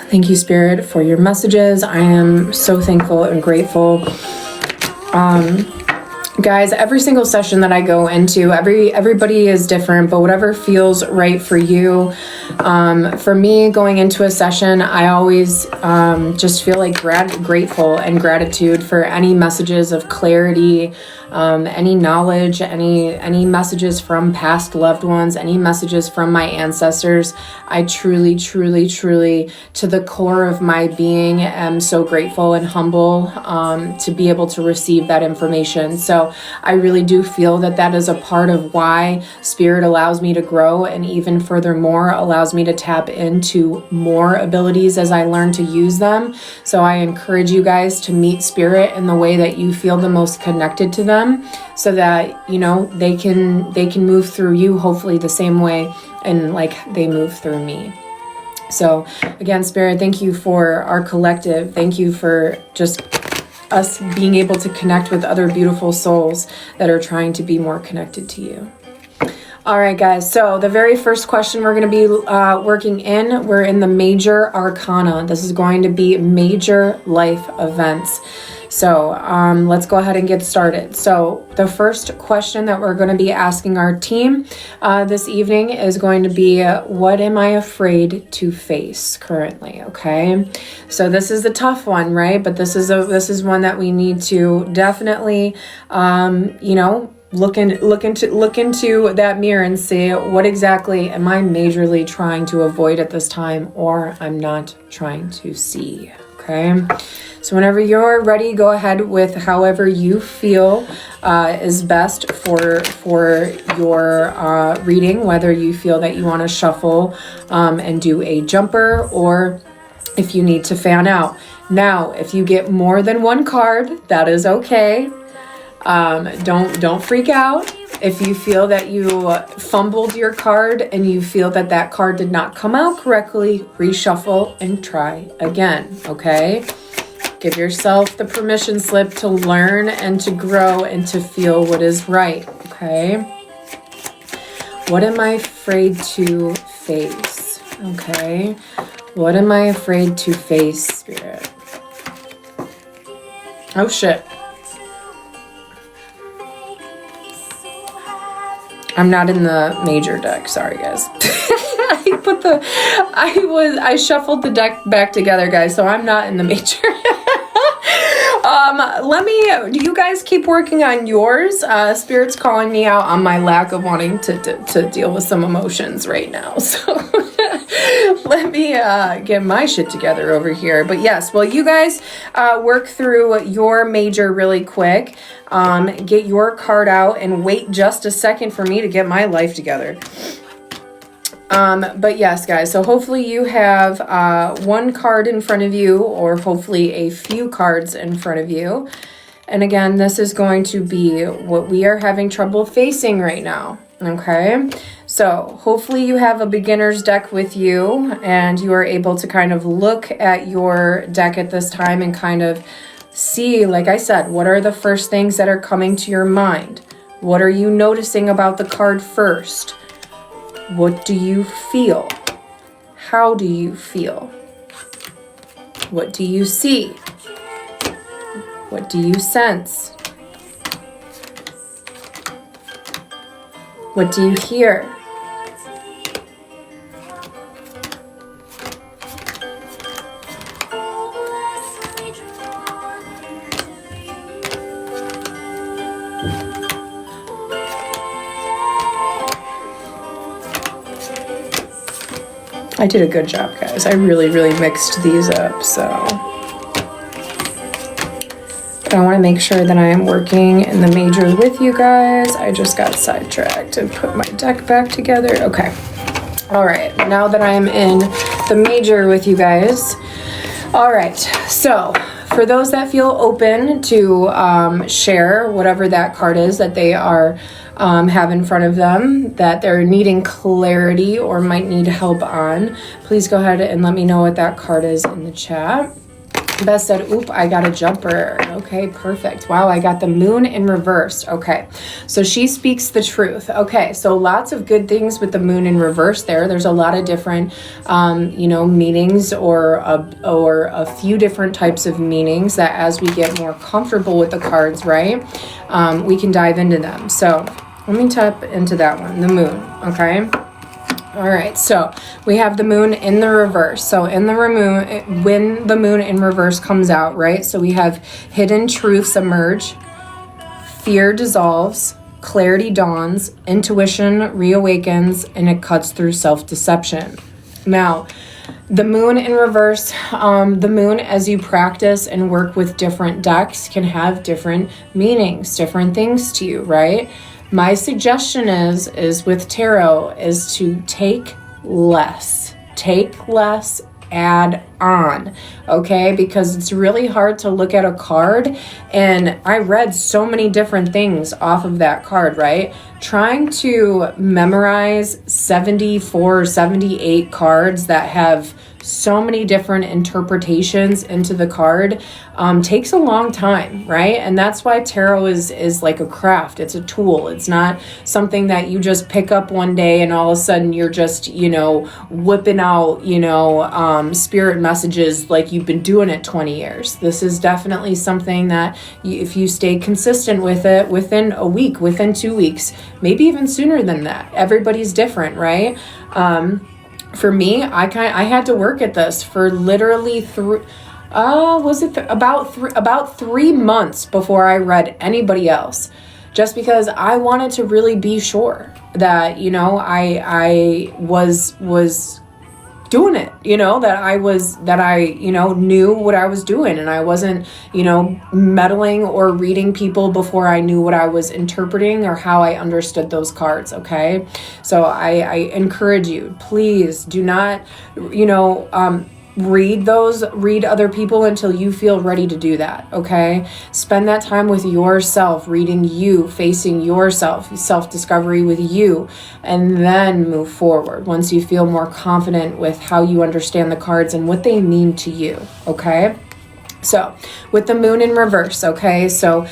Thank you, Spirit, for your messages. I am so thankful and grateful. Guys, every single session that I go into, everybody is different, but whatever feels right for you. For me, going into a session, I always just feel like grateful and gratitude for any messages of clarity, any knowledge, any messages from past loved ones, any messages from my ancestors. I truly, truly, truly, to the core of my being, am so grateful and humble to be able to receive that information. So I really do feel that that is a part of why Spirit allows me to grow, and even furthermore allows me to tap into more abilities as I learn to use them. So I encourage you guys to meet Spirit in the way that you feel the most connected to them, so that, you know, they can move through you hopefully the same way and like they move through me. So again, Spirit, thank you for our collective. Thank you for just us being able to connect with other beautiful souls that are trying to be more connected to you. All right, guys. So the very first question we're going to be we're in the major arcana. This is going to be major life events. So let's go ahead and get started. So the first question that we're going to be asking our team this evening is going to be, what am I afraid to face currently? Okay. So this is a tough one, right? But this is one that we need to definitely, look into that mirror and see, what exactly am I majorly trying to avoid at this time, or I'm not trying to see. Okay. So whenever you're ready, go ahead with however you feel is best for your reading, whether you feel that you want to shuffle and do a jumper, or if you need to fan out. Now, if you get more than one card, that is okay. Don't freak out. If you feel that you fumbled your card and you feel that that card did not come out correctly, reshuffle and try again, okay? Give yourself the permission slip to learn and to grow and to feel what is right, okay? What am I afraid to face? Okay. What am I afraid to face, Spirit? Oh, shit. I'm not in the major deck. Sorry, guys. I shuffled the deck back together, guys, so I'm not in the major. Do you guys keep working on yours? Spirit's calling me out on my lack of wanting to deal with some emotions right now. So let me get my shit together over here. But yes, well, you guys work through your major really quick. Get your card out and wait just a second for me to get my life together. But yes, guys, so hopefully you have one card in front of you, or hopefully a few cards in front of you. And again, this is going to be what we are having trouble facing right now. Okay, so hopefully you have a beginner's deck with you and you are able to kind of look at your deck at this time and kind of see, like I said, what are the first things that are coming to your mind? What are you noticing about the card first? What do you feel? How do you feel? What do you see? What do you sense? What do you hear? I did a good job, guys. I really mixed these up, so. But I want to make sure that I am working in the major with you guys. I just got sidetracked and put my deck back together. Okay. All right. Now that I am in the major with you guys. All right. So for those that feel open to share whatever that card is that they are have in front of them, that they're needing clarity or might need help on, please go ahead and let me know what that card is in the chat. Beth said, oop, I got a jumper. Okay, perfect. Wow, I got the moon in reverse. Okay, so she speaks the truth. Okay, so lots of good things with the moon in reverse there. There's a lot of different, meanings or a few different types of meanings that as we get more comfortable with the cards, right, we can dive into them. So let me tap into that one, the moon, okay? All right, so we have the moon in the reverse. So in the moon, when the moon in reverse comes out, right? So we have hidden truths emerge, fear dissolves, clarity dawns, intuition reawakens, and it cuts through self-deception. Now, the moon in reverse, the moon as you practice and work with different decks can have different meanings, different things to you, right? My suggestion is with tarot is to take less, add on, okay? Because it's really hard to look at a card, and I read so many different things off of that card, right? Trying to memorize 74 or 78 cards that have so many different interpretations into the card takes a long time, right? And that's why tarot is like a craft. It's a tool. It's not something that you just pick up one day and all of a sudden you're just, whipping out, spirit messages like you've been doing it 20 years. This is definitely something that if you stay consistent with it within a week, within 2 weeks, maybe even sooner than that. Everybody's different, right? For me, I had to work at this for literally about 3 months before I read anybody else, just because I wanted to really be sure that I was doing it, that I knew what I was doing, and I wasn't meddling or reading people before I knew what I was interpreting or how I understood those cards. Okay, so I encourage you, please do not read other people until you feel ready to do that. Okay, spend that time with yourself, reading you, facing yourself, self-discovery with you, and then move forward once you feel more confident with how you understand the cards and what they mean to you. Okay, so with the moon in reverse, okay, so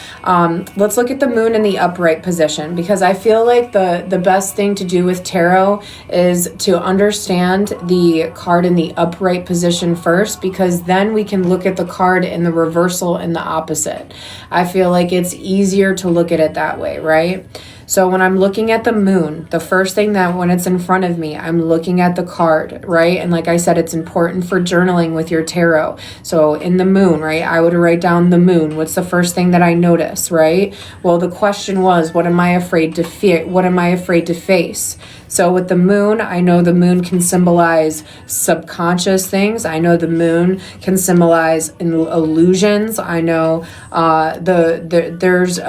let's look at the moon in the upright position, because I feel like the best thing to do with tarot is to understand the card in the upright position first, because then we can look at the card in the reversal in the opposite. I feel like it's easier to look at it that way, right? So when I'm looking at the moon, the first thing that when it's in front of me, I'm looking at the card, right? And like I said, it's important for journaling with your tarot. So in the moon, right, I would write down the moon. What's the first thing that I notice, right? Well, the question was, what am I afraid to fear? What am I afraid to face? So with the moon, I know the moon can symbolize subconscious things. I know the moon can symbolize illusions. I know there's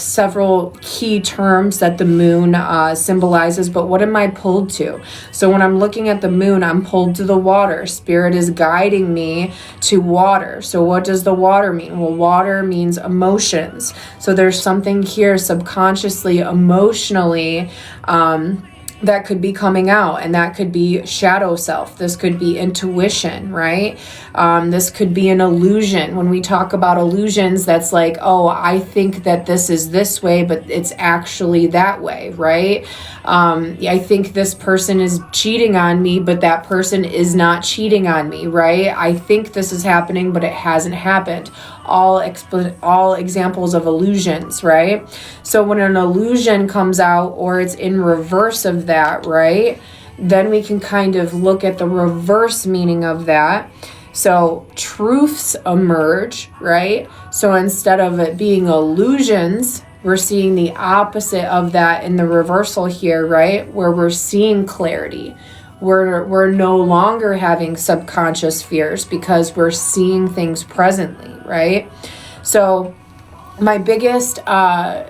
several key terms that the moon symbolizes, but what am I pulled to? So when I'm looking at the moon, I'm pulled to the water. Spirit is guiding me to water. So what does the water mean? Well, water means emotions. So there's something here subconsciously, emotionally, that could be coming out, and that could be shadow self. This could be intuition, right? This could be an illusion. When we talk about illusions, that's like, oh, I think that this is this way, but it's actually that way, right? I think this person is cheating on me, but that person is not cheating on me, right? I think this is happening, but it hasn't happened. All examples of illusions, right? So when an illusion comes out or it's in reverse of that, right, then we can kind of look at the reverse meaning of that. So truths emerge, right? So instead of it being illusions, we're seeing the opposite of that in the reversal here, right? Where we're seeing clarity. We're no longer having subconscious fears because we're seeing things presently, right? So my biggest, I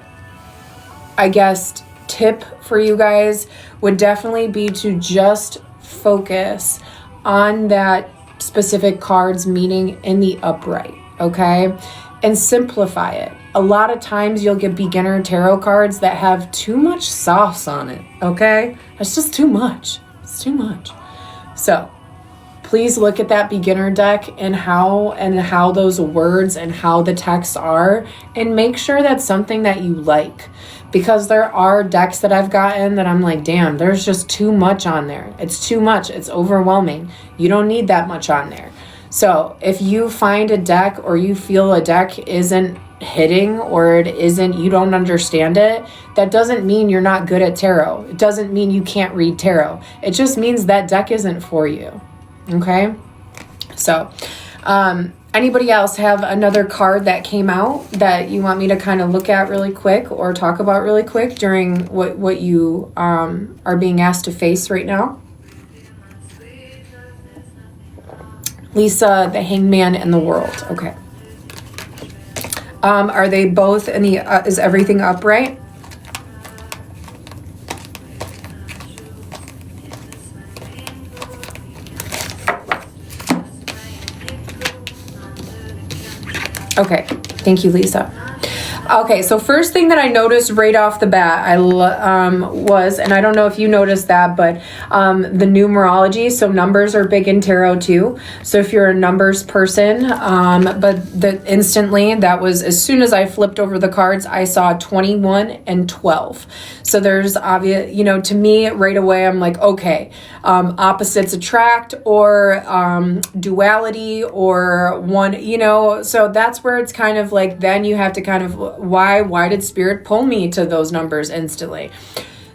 guess, tip for you guys would definitely be to just focus on that specific card's meaning in the upright, okay? And simplify it. A lot of times you'll get beginner tarot cards that have too much sauce on it, okay? It's just too much. It's too much. So please look at that beginner deck and how those words and how the texts are, and make sure that's something that you like. Because there are decks that I've gotten that I'm like, damn, there's just too much on there. It's too much. It's overwhelming. You don't need that much on there. So if you find a deck or you feel a deck isn't hitting or you don't understand it, that doesn't mean you're not good at tarot. It doesn't mean you can't read tarot. It just means that deck isn't for you. Okay? So, anybody else have another card that came out that you want me to kind of look at really quick or talk about really quick during what you are being asked to face right now? Lisa, the Hangman, and the World. Okay. Are they both in the, is everything upright? Okay, thank you, Lisa. Okay, so first thing that I noticed right off the bat, was, and I don't know if you noticed that, but the numerology. So numbers are big in tarot too. So if you're a numbers person, instantly, that was, as soon as I flipped over the cards, I saw 21 and 12. So there's obvious, to me right away, I'm like, okay, opposites attract, or duality, or one, so that's where it's kind of like, then you have to kind of, why did Spirit pull me to those numbers instantly?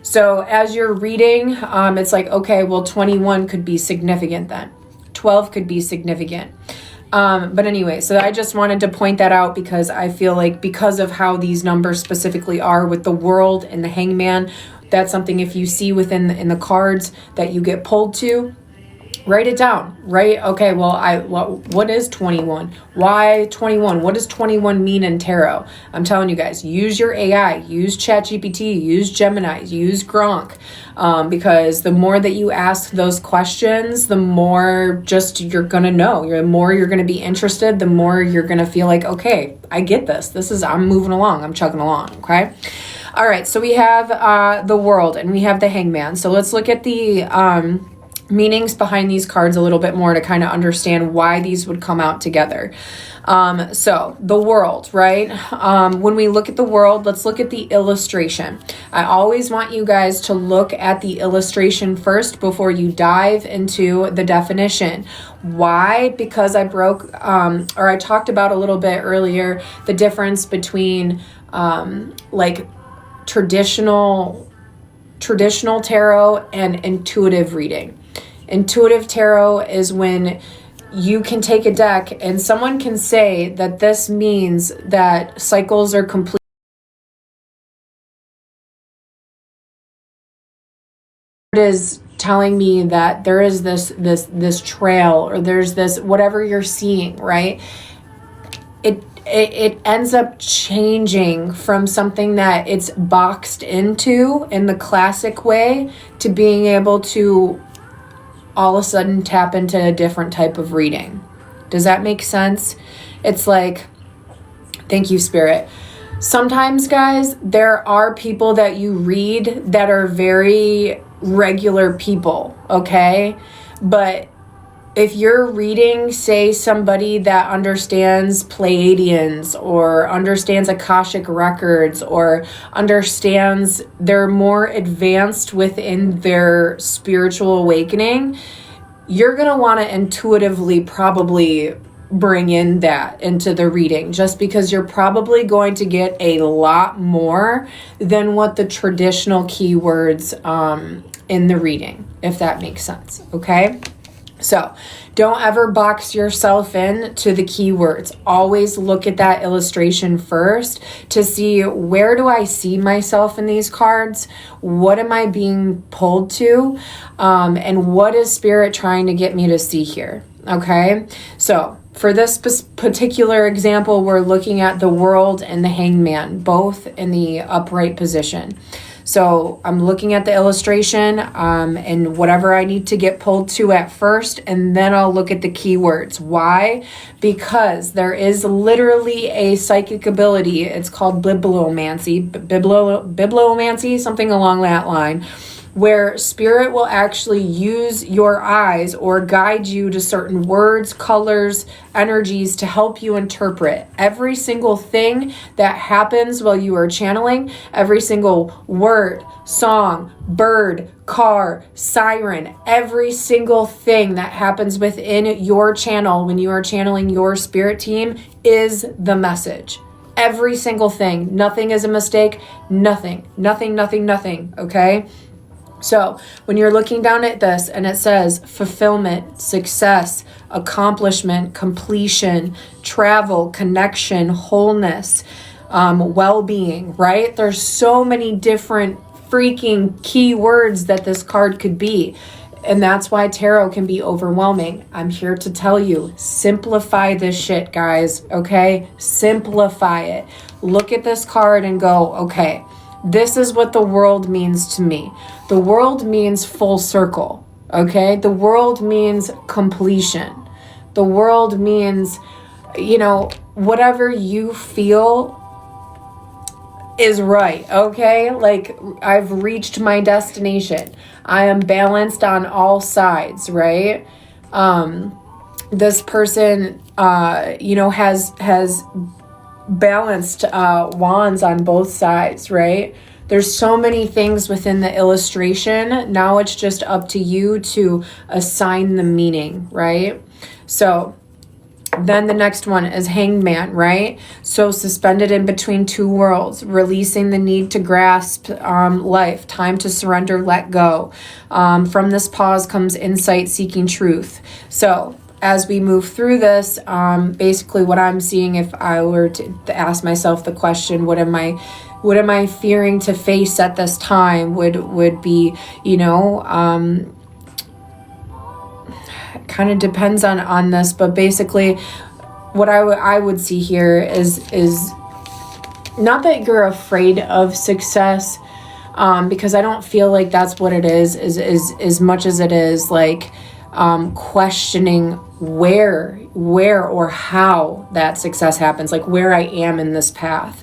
So as you're reading, it's like, okay, well, 21 could be significant then. 12 could be significant. But anyway, so I just wanted to point that out because I feel like because of how these numbers specifically are with the World and the Hangman, that's something if you see in the cards that you get pulled to, write it down, right? Okay, well, what is 21? Why 21? What does 21 mean in tarot? I'm telling you guys, use your AI, use ChatGPT, use Gemini, use Gronk, because the more that you ask those questions, the more just you're going to know. The more you're going to be interested, the more you're going to feel like, okay, I get this. I'm moving along. I'm chugging along, okay? All right, so we have the World and we have the Hangman. So let's look at the meanings behind these cards a little bit more to kind of understand why these would come out together. So the World, right? When we look at the World, let's look at the illustration. I always want you guys to look at the illustration first before you dive into the definition. Why? Because I talked about a little bit earlier, the difference between like traditional tarot and intuitive reading. Intuitive tarot is when you can take a deck and someone can say that this means that cycles are complete. is telling me that there is this trail, or there's this whatever you're seeing, right? It ends up changing from something that it's boxed into in the classic way to being able to all of a sudden tap into a different type of reading. Does that make sense? It's like, thank you, Spirit. Sometimes, guys, there are people that you read that are very regular people, okay? But if you're reading, say, somebody that understands Pleiadians or understands Akashic records or understands they're more advanced within their spiritual awakening, you're going to want to intuitively probably bring in that into the reading, just because you're probably going to get a lot more than what the traditional keywords in the reading, if that makes sense, okay? So don't ever box yourself in to the keywords. Always look at that illustration first to see, where do I see myself in these cards? What am I being pulled to? And what is Spirit trying to get me to see here? Okay, so for this particular example, we're looking at the World and the Hangman, both in the upright position. So I'm looking at the illustration and whatever I need to get pulled to at first, and then I'll look at the keywords. Why? Because there is literally a psychic ability. It's called bibliomancy, something along that line, where Spirit will actually use your eyes or guide you to certain words, colors, energies to help you interpret every single thing that happens while you are channeling. Every single word, song, bird, car, siren, every single thing that happens within your channel when you are channeling your spirit team is the message. Every single thing. Nothing is a mistake. Nothing, okay? So when you're looking down at this and it says fulfillment, success, accomplishment, completion, travel, connection, wholeness, well-being, right? There's so many different freaking key words that this card could be. And that's why tarot can be overwhelming. I'm here to tell you, simplify this shit, guys, okay? Simplify it. Look at this card and go, okay, this is what the world means to me. The world means full circle, okay? The world means completion. The world means, whatever you feel is right, okay? Like, I've reached my destination. I am balanced on all sides, right? This person, has balanced wands on both sides, right? There's so many things within the illustration. Now it's just up to you to assign the meaning, right? So then the next one is Hangman, right? So suspended in between two worlds, releasing the need to grasp life, time to surrender, let go. From this pause comes insight, seeking truth. So as we move through this, basically what I'm seeing, if I were to ask myself the question, what am I fearing to face at this time, would be, kind of depends on this, but basically what I would see here is not that you're afraid of success, because I don't feel like that's what it is as much as it is like questioning where or how that success happens, like where I am in this path.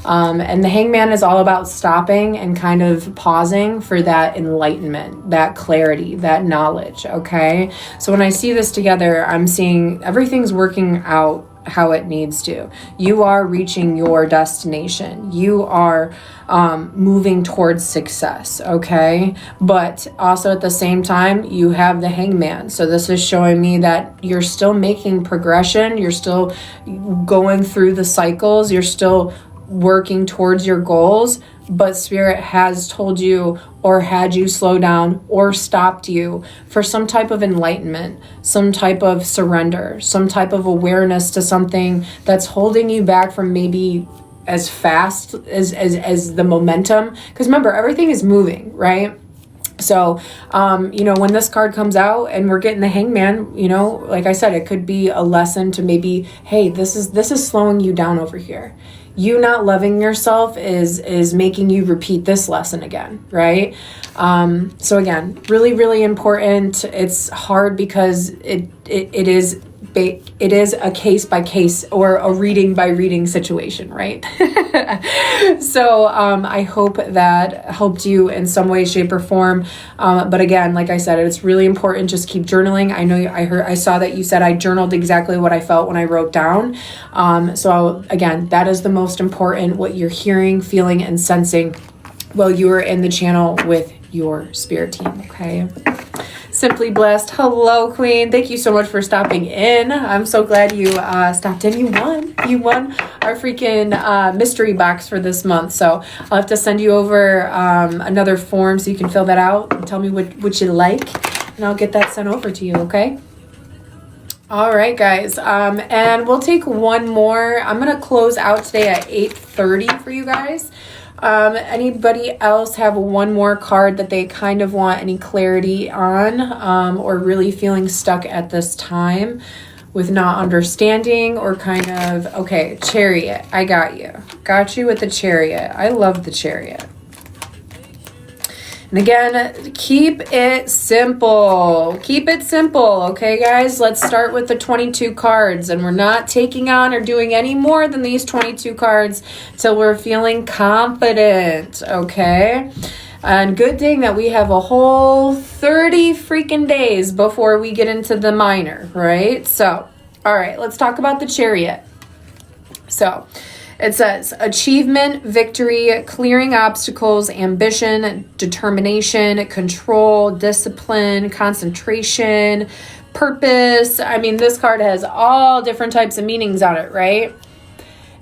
And the Hangman is all about stopping and kind of pausing for that enlightenment, that clarity, that knowledge, okay? So when I see this together, I'm seeing everything's working out how it needs to. You are reaching your destination. You are moving towards success, okay? But also at the same time, you have the Hangman. So this is showing me that you're still making progression. You're still going through the cycles. You're still working towards your goals, but Spirit has told you or had you slow down or stopped you for some type of enlightenment, some type of surrender, some type of awareness to something that's holding you back from maybe as fast as the momentum. Because remember, everything is moving, right? So, when this card comes out and we're getting the Hangman, like I said, it could be a lesson to maybe, hey, this is slowing you down over here. You not loving yourself is making you repeat this lesson again, right? So again, really, really important. It's hard because it is a case by case or a reading by reading situation, right? So I hope that helped you in some way, shape, or form. But again, like I said, it's really important. Just keep journaling. I know I saw that you said I journaled exactly what I felt when I wrote down. So again, that is the most important, what you're hearing, feeling, and sensing while you are in the channel with your spirit team, okay? Simply Blessed. Hello, Queen. Thank you so much for stopping in. I'm so glad you stopped in. You won our freaking mystery box for this month. So I'll have to send you over another form so you can fill that out and tell me what you like, and I'll get that sent over to you, okay? All right, guys. And we'll take one more. I'm going to close out today at 8:30 for you guys. Anybody else have one more card that they kind of want any clarity on, or really feeling stuck at this time with not understanding, or kind of, okay, Chariot. I got you. Got you with the Chariot. I love the Chariot. And again, keep it simple. Keep it simple, okay, guys? Let's start with the 22 cards, and we're not taking on or doing any more than these 22 cards till we're feeling confident, okay? And good thing that we have a whole 30 freaking days before we get into the minor, right? So, all right, let's talk about the Chariot. So, it says achievement, victory, clearing obstacles, ambition, determination, control, discipline, concentration, purpose. I mean, this card has all different types of meanings on it, right?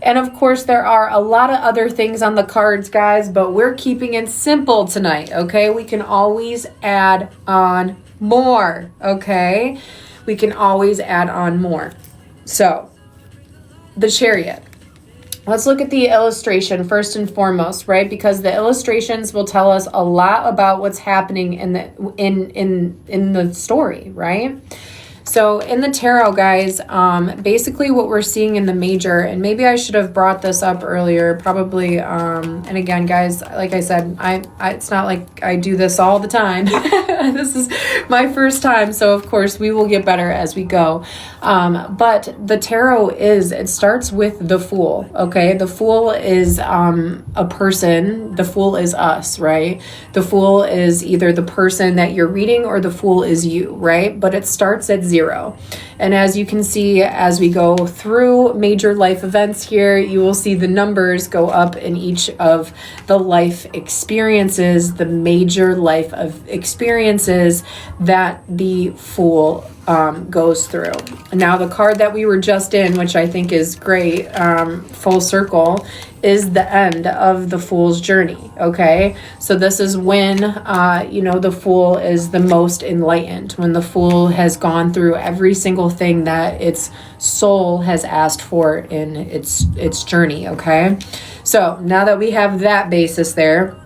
And of course, there are a lot of other things on the cards, guys, but we're keeping it simple tonight, okay? We can always add on more, okay? We can always add on more. So, the Chariot. Let's look at the illustration first and foremost, right? Because the illustrations will tell us a lot about what's happening in the story, right? So in the tarot, guys, basically what we're seeing in the major, and maybe I should have brought this up earlier, probably, and again, guys, like I said, it's not like I do this all the time. This is my first time, so of course we will get better as we go. But the tarot it starts with the Fool, okay? The Fool is a person. The Fool is us, right? The Fool is either the person that you're reading or the Fool is you, right? But it starts at 0. And as you can see, as we go through major life events here, you will see the numbers go up in each of the life experiences, the major life of experiences that the Fool goes through. Now, the card that we were just in, which I think is great, full circle, is the end of the Fool's journey, okay? So this is when, the Fool is the most enlightened, when the Fool has gone through every single thing that its soul has asked for in its journey, okay? So now that we have that basis there,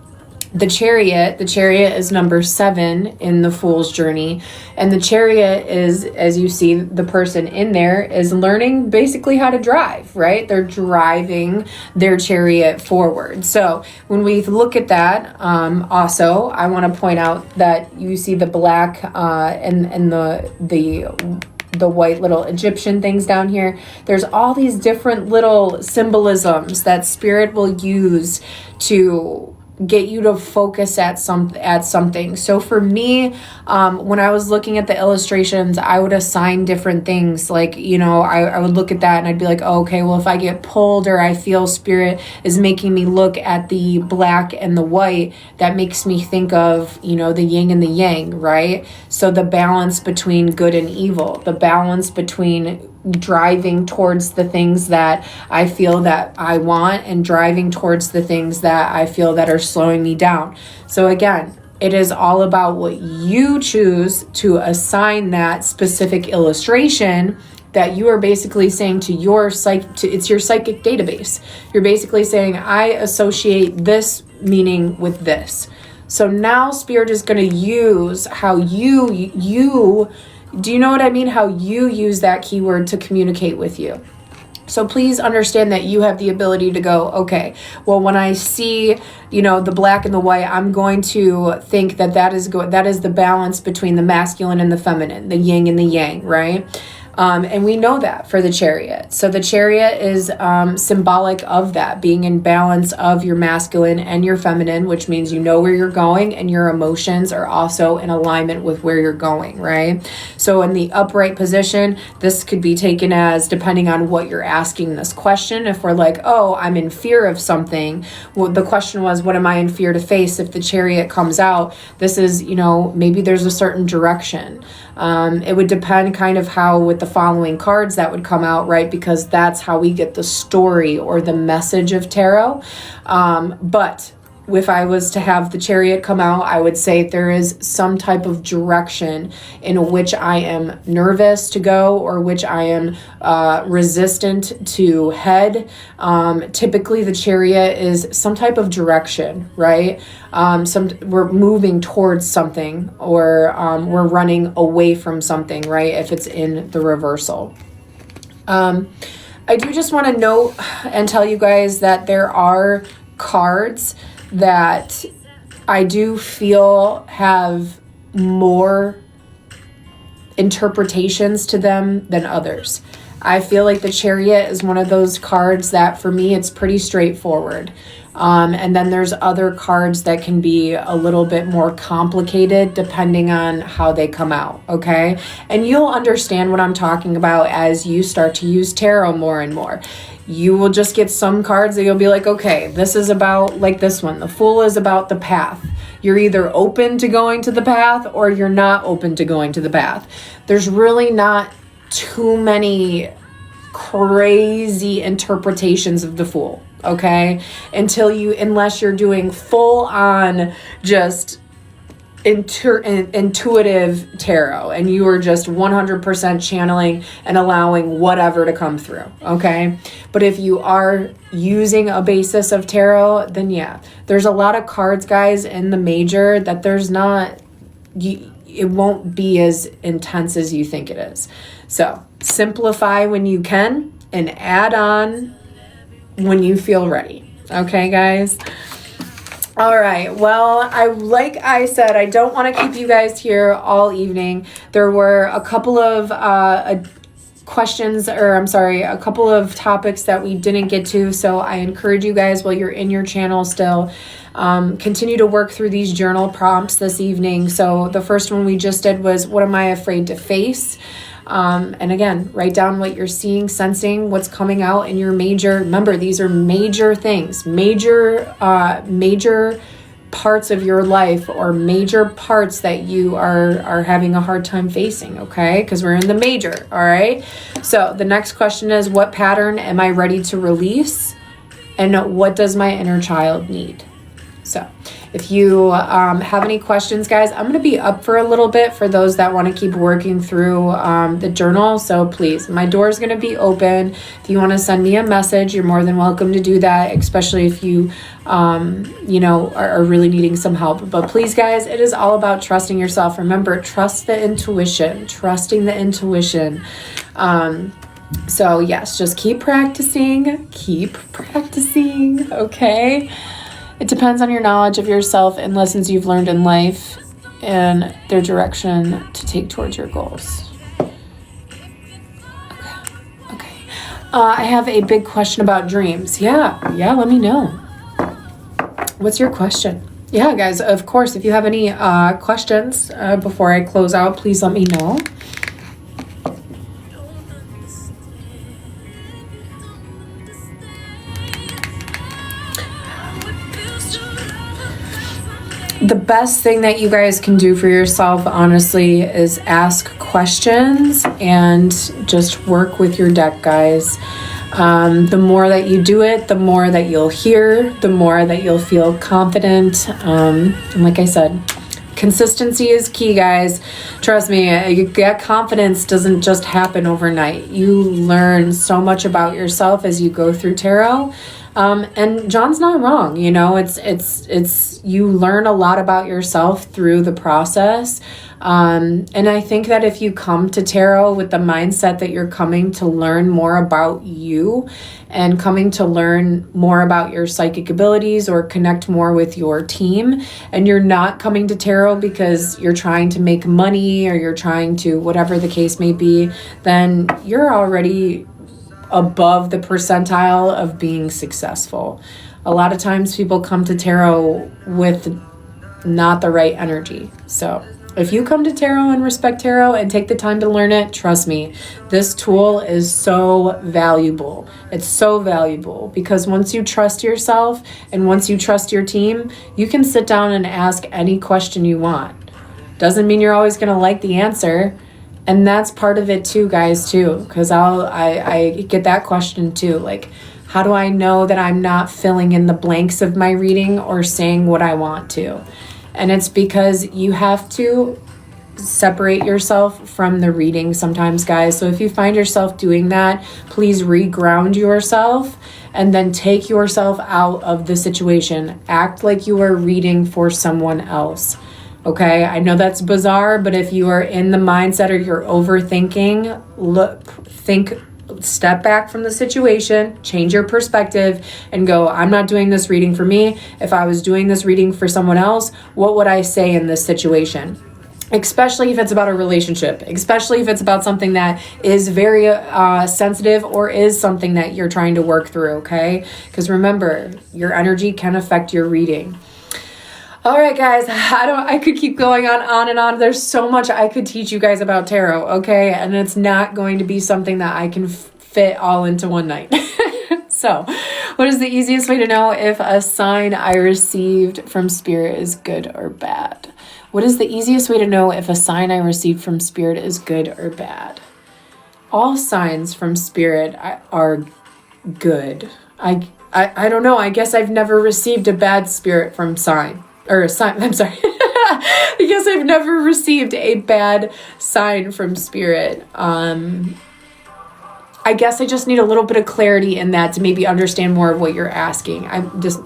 the Chariot is number 7 in the Fool's journey. And the Chariot is, as you see, the person in there is learning basically how to drive, right? They're driving their chariot forward. So when we look at that, also, I want to point out that you see the black and the white little Egyptian things down here. There's all these different little symbolisms that Spirit will use to get you to focus at something. So for me, when I was looking at the illustrations, I would assign different things. Like, I would look at that and I'd be like, oh, okay, well, if I get pulled or I feel Spirit is making me look at the black and the white, that makes me think of, the yin and the yang, right? So the balance between good and evil, the balance between driving towards the things that I feel that I want and driving towards the things that I feel that are slowing me down. So again, it is all about what you choose to assign that specific illustration that you are basically saying to your it's your psychic database. You're basically saying, I associate this meaning with this. So now Spirit is going to use how you, do you know what I mean? How you use that keyword to communicate with you. So please understand that you have the ability to go, okay, well, when I see, you know, the black and the white, I'm going to think that that is the balance between the masculine and the feminine, the yin and the yang, right? And we know that for the Chariot. So the Chariot is symbolic of that, being in balance of your masculine and your feminine, which means you know where you're going and your emotions are also in alignment with where you're going, right? So in the upright position, this could be taken as, depending on what you're asking this question, if we're like, oh, I'm in fear of something. Well, the question was, what am I in fear to face? If the Chariot comes out, this is, you know, maybe there's a certain direction. It would depend kind of how with the following cards that would come out, right? Because that's how we get the story or the message of tarot. But if I was to have the Chariot come out, I would say there is some type of direction in which I am nervous to go or which I am resistant to head. Typically the Chariot is some type of direction, right? We're moving towards something, or we're running away from something, right? If it's in the reversal. I do just want to note and tell you guys that there are cards that I do feel have more interpretations to them than others. I feel like the Chariot is one of those cards that for me, it's pretty straightforward. And then there's other cards that can be a little bit more complicated depending on how they come out, okay? And you'll understand what I'm talking about as you start to use tarot more and more. You will just get some cards that you'll be like, okay, this is about, like this one, the Fool is about the path. You're either open to going to the path or you're not open to going to the path. There's really not too many crazy interpretations of the Fool, okay? Unless you're doing full on just intuitive tarot and you are just 100% channeling and allowing whatever to come through, okay? But if you are using a basis of tarot, then yeah, there's a lot of cards, guys, in the major that there's not, it won't be as intense as you think it is. So simplify when you can and add on when you feel ready, okay, guys? All right. Well, like I said, I don't want to keep you guys here all evening. There were a couple of a couple of topics that we didn't get to. So I encourage you guys, while you're in your channel still, continue to work through these journal prompts this evening. So the first one we just did was, what am I afraid to face? And again, write down what you're seeing, sensing, what's coming out in your major. Remember, these are major things, major parts of your life, or major parts that you are having a hard time facing, okay? Because we're in the major, all right? So the next question is, what pattern am I ready to release? And what does my inner child need? So if you have any questions, guys, I'm going to be up for a little bit for those that want to keep working through the journal. So please, my door is going to be open. If you want to send me a message, you're more than welcome to do that, especially if you, are really needing some help. But please, guys, it is all about trusting yourself. Remember, trust the intuition, trusting the intuition. So yes, just keep practicing, okay? It depends on your knowledge of yourself and lessons you've learned in life and their direction to take towards your goals. Okay. I have a big question about dreams. Yeah, let me know. What's your question? Yeah, guys, of course, if you have any questions before I close out, please let me know. The best thing that you guys can do for yourself, honestly, is ask questions and just work with your deck, guys. The more that you do it, the more that you'll hear, the more that you'll feel confident. And like I said, consistency is key, guys. Trust me, that confidence doesn't just happen overnight. You learn so much about yourself as you go through tarot. And John's not wrong. You know, it's you learn a lot about yourself through the process. And I think that if you come to tarot with the mindset that you're coming to learn more about you and coming to learn more about your psychic abilities or connect more with your team, and you're not coming to tarot because you're trying to make money or you're trying to, whatever the case may be, then you're already above the percentile of being successful. A lot of times people come to tarot with not the right energy. So if you come to tarot and respect tarot and take the time to learn it, trust me, this tool is so valuable. It's so valuable because once you trust yourself and once you trust your team, you can sit down and ask any question you want. Doesn't mean you're always going to like the answer. And that's part of it too, guys, too, because I get that question too. Like, how do I know that I'm not filling in the blanks of my reading or saying what I want to? And it's because you have to separate yourself from the reading sometimes, guys. So if you find yourself doing that, please reground yourself and then take yourself out of the situation. Act like you are reading for someone else. Okay, I know that's bizarre, but if you are in the mindset or you're overthinking, step back from the situation, change your perspective, and go, I'm not doing this reading for me. If I was doing this reading for someone else, what would I say in this situation? Especially if it's about a relationship, especially if it's about something that is very sensitive or is something that you're trying to work through, okay? Because remember, your energy can affect your reading. All right, guys, I could keep going on and on. There's so much I could teach you guys about tarot, okay? And it's not going to be something that I can fit all into one night. So, what is the easiest way to know if a sign I received from Spirit is good or bad? What is the easiest way to know if a sign I received from Spirit is good or bad? All signs from Spirit are good. I don't know. I guess I've never received a bad spirit from sign. Or a sign, I'm sorry. I guess I've never received a bad sign from Spirit. I guess I just need a little bit of clarity in that to maybe understand more of what you're asking. I'm just...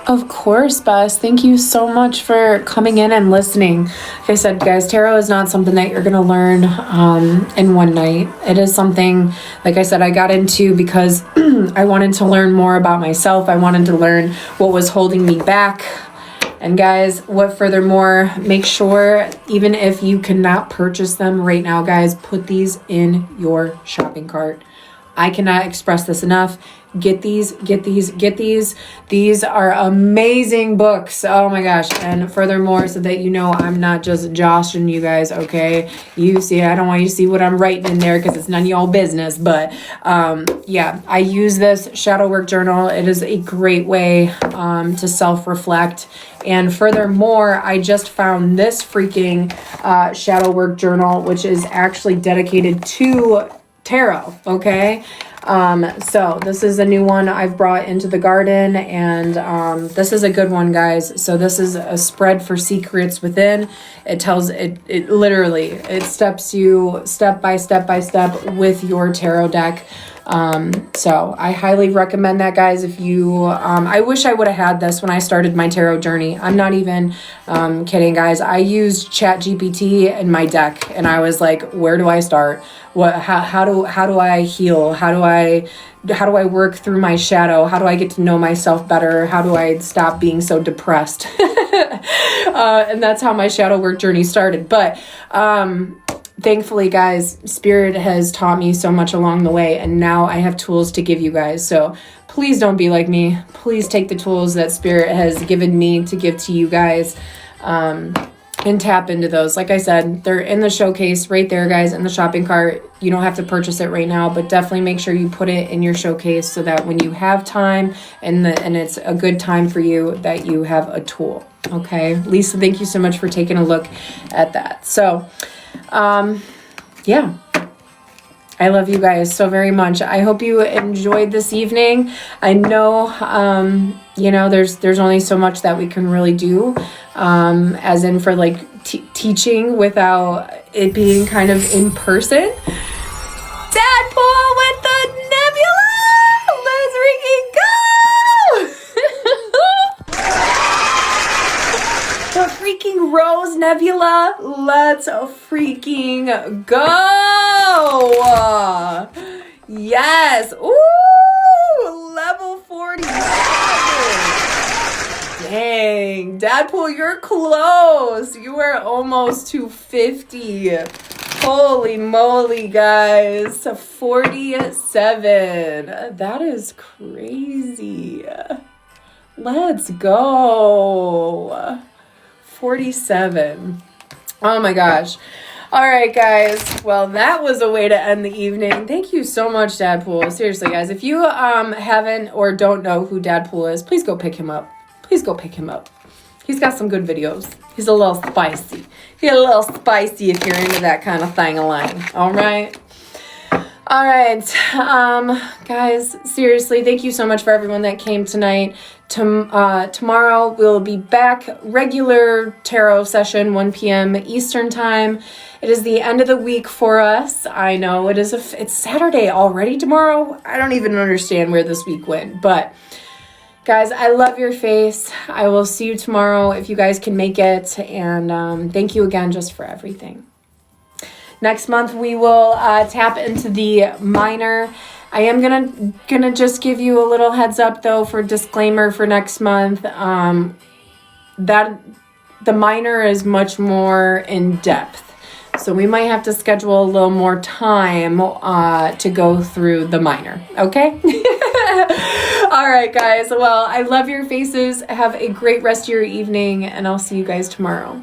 Of course, Bess. Thank you so much for coming in and listening. Like I said, guys, tarot is not something that you're going to learn in one night. It is something, like I said, I got into because I wanted to learn more about myself. I wanted to learn what was holding me back. And guys, furthermore, make sure, even if you cannot purchase them right now, guys, put these in your shopping cart. I cannot express this enough. Get these. These are amazing books. Oh my gosh. And furthermore, so that you know I'm not just joshing you guys, okay? You see, I don't want you to see what I'm writing in there because it's none of y'all business. But yeah, I use this shadow work journal. It is a great way to self-reflect. And furthermore, I just found this freaking shadow work journal, which is actually dedicated to tarot, okay? So this is a new one I've brought into the garden, and this is a good one, guys. So this is a spread for secrets within. It tells it literally, it steps you step by step with your tarot deck. So I highly recommend that, guys. If you, I wish I would have had this when I started my tarot journey. I'm not even, kidding, guys. I used ChatGPT in my deck and I was like, where do I start? How do I heal? How do I work through my shadow? How do I get to know myself better? How do I stop being so depressed? And that's how my shadow work journey started. But, thankfully, guys, Spirit has taught me so much along the way, and now I have tools to give you guys. So please don't be like me. Please take the tools that Spirit has given me to give to you guys, and tap into those. Like I said, they're in the showcase right there, guys, in the shopping cart. You don't have to purchase it right now, but definitely make sure you put it in your showcase so that when you have time and it's a good time for you, that you have a tool. Okay, Lisa, thank you so much for taking a look at that. So yeah, I love you guys so very much. I hope you enjoyed this evening. I know you know, there's only so much that we can really do, as in for like teaching without it being kind of in person. Deadpool with the nebula! Let's freaking go! The freaking Rose Nebula. Let's freaking go! Yes! Ooh! Level 47! Dang. Deadpool, you're close. You are almost to 50. Holy moly, guys. 47. That is crazy. Let's go. 47. Oh my gosh. All right, guys. Well, that was a way to end the evening. Thank you so much, Deadpool. Seriously, guys, if you haven't or don't know who Deadpool is, please go pick him up. Please go pick him up. He's got some good videos. He's a little spicy. He's a little spicy if you're into that kind of thing-a-lang. All right? All right. Guys, seriously, thank you so much for everyone that came tonight. Tomorrow we'll be back. Regular tarot session, 1 p.m. Eastern time. It is the end of the week for us. I know it is. It's Saturday already tomorrow. I don't even understand where this week went, but... guys, I love your face. I will see you tomorrow if you guys can make it. And thank you again just for everything. Next month, we will tap into the minor. I am gonna just give you a little heads up, though, for disclaimer for next month. That the minor is much more in depth. So we might have to schedule a little more time to go through the minor, okay? All right, guys. Well, I love your faces. Have a great rest of your evening, and I'll see you guys tomorrow.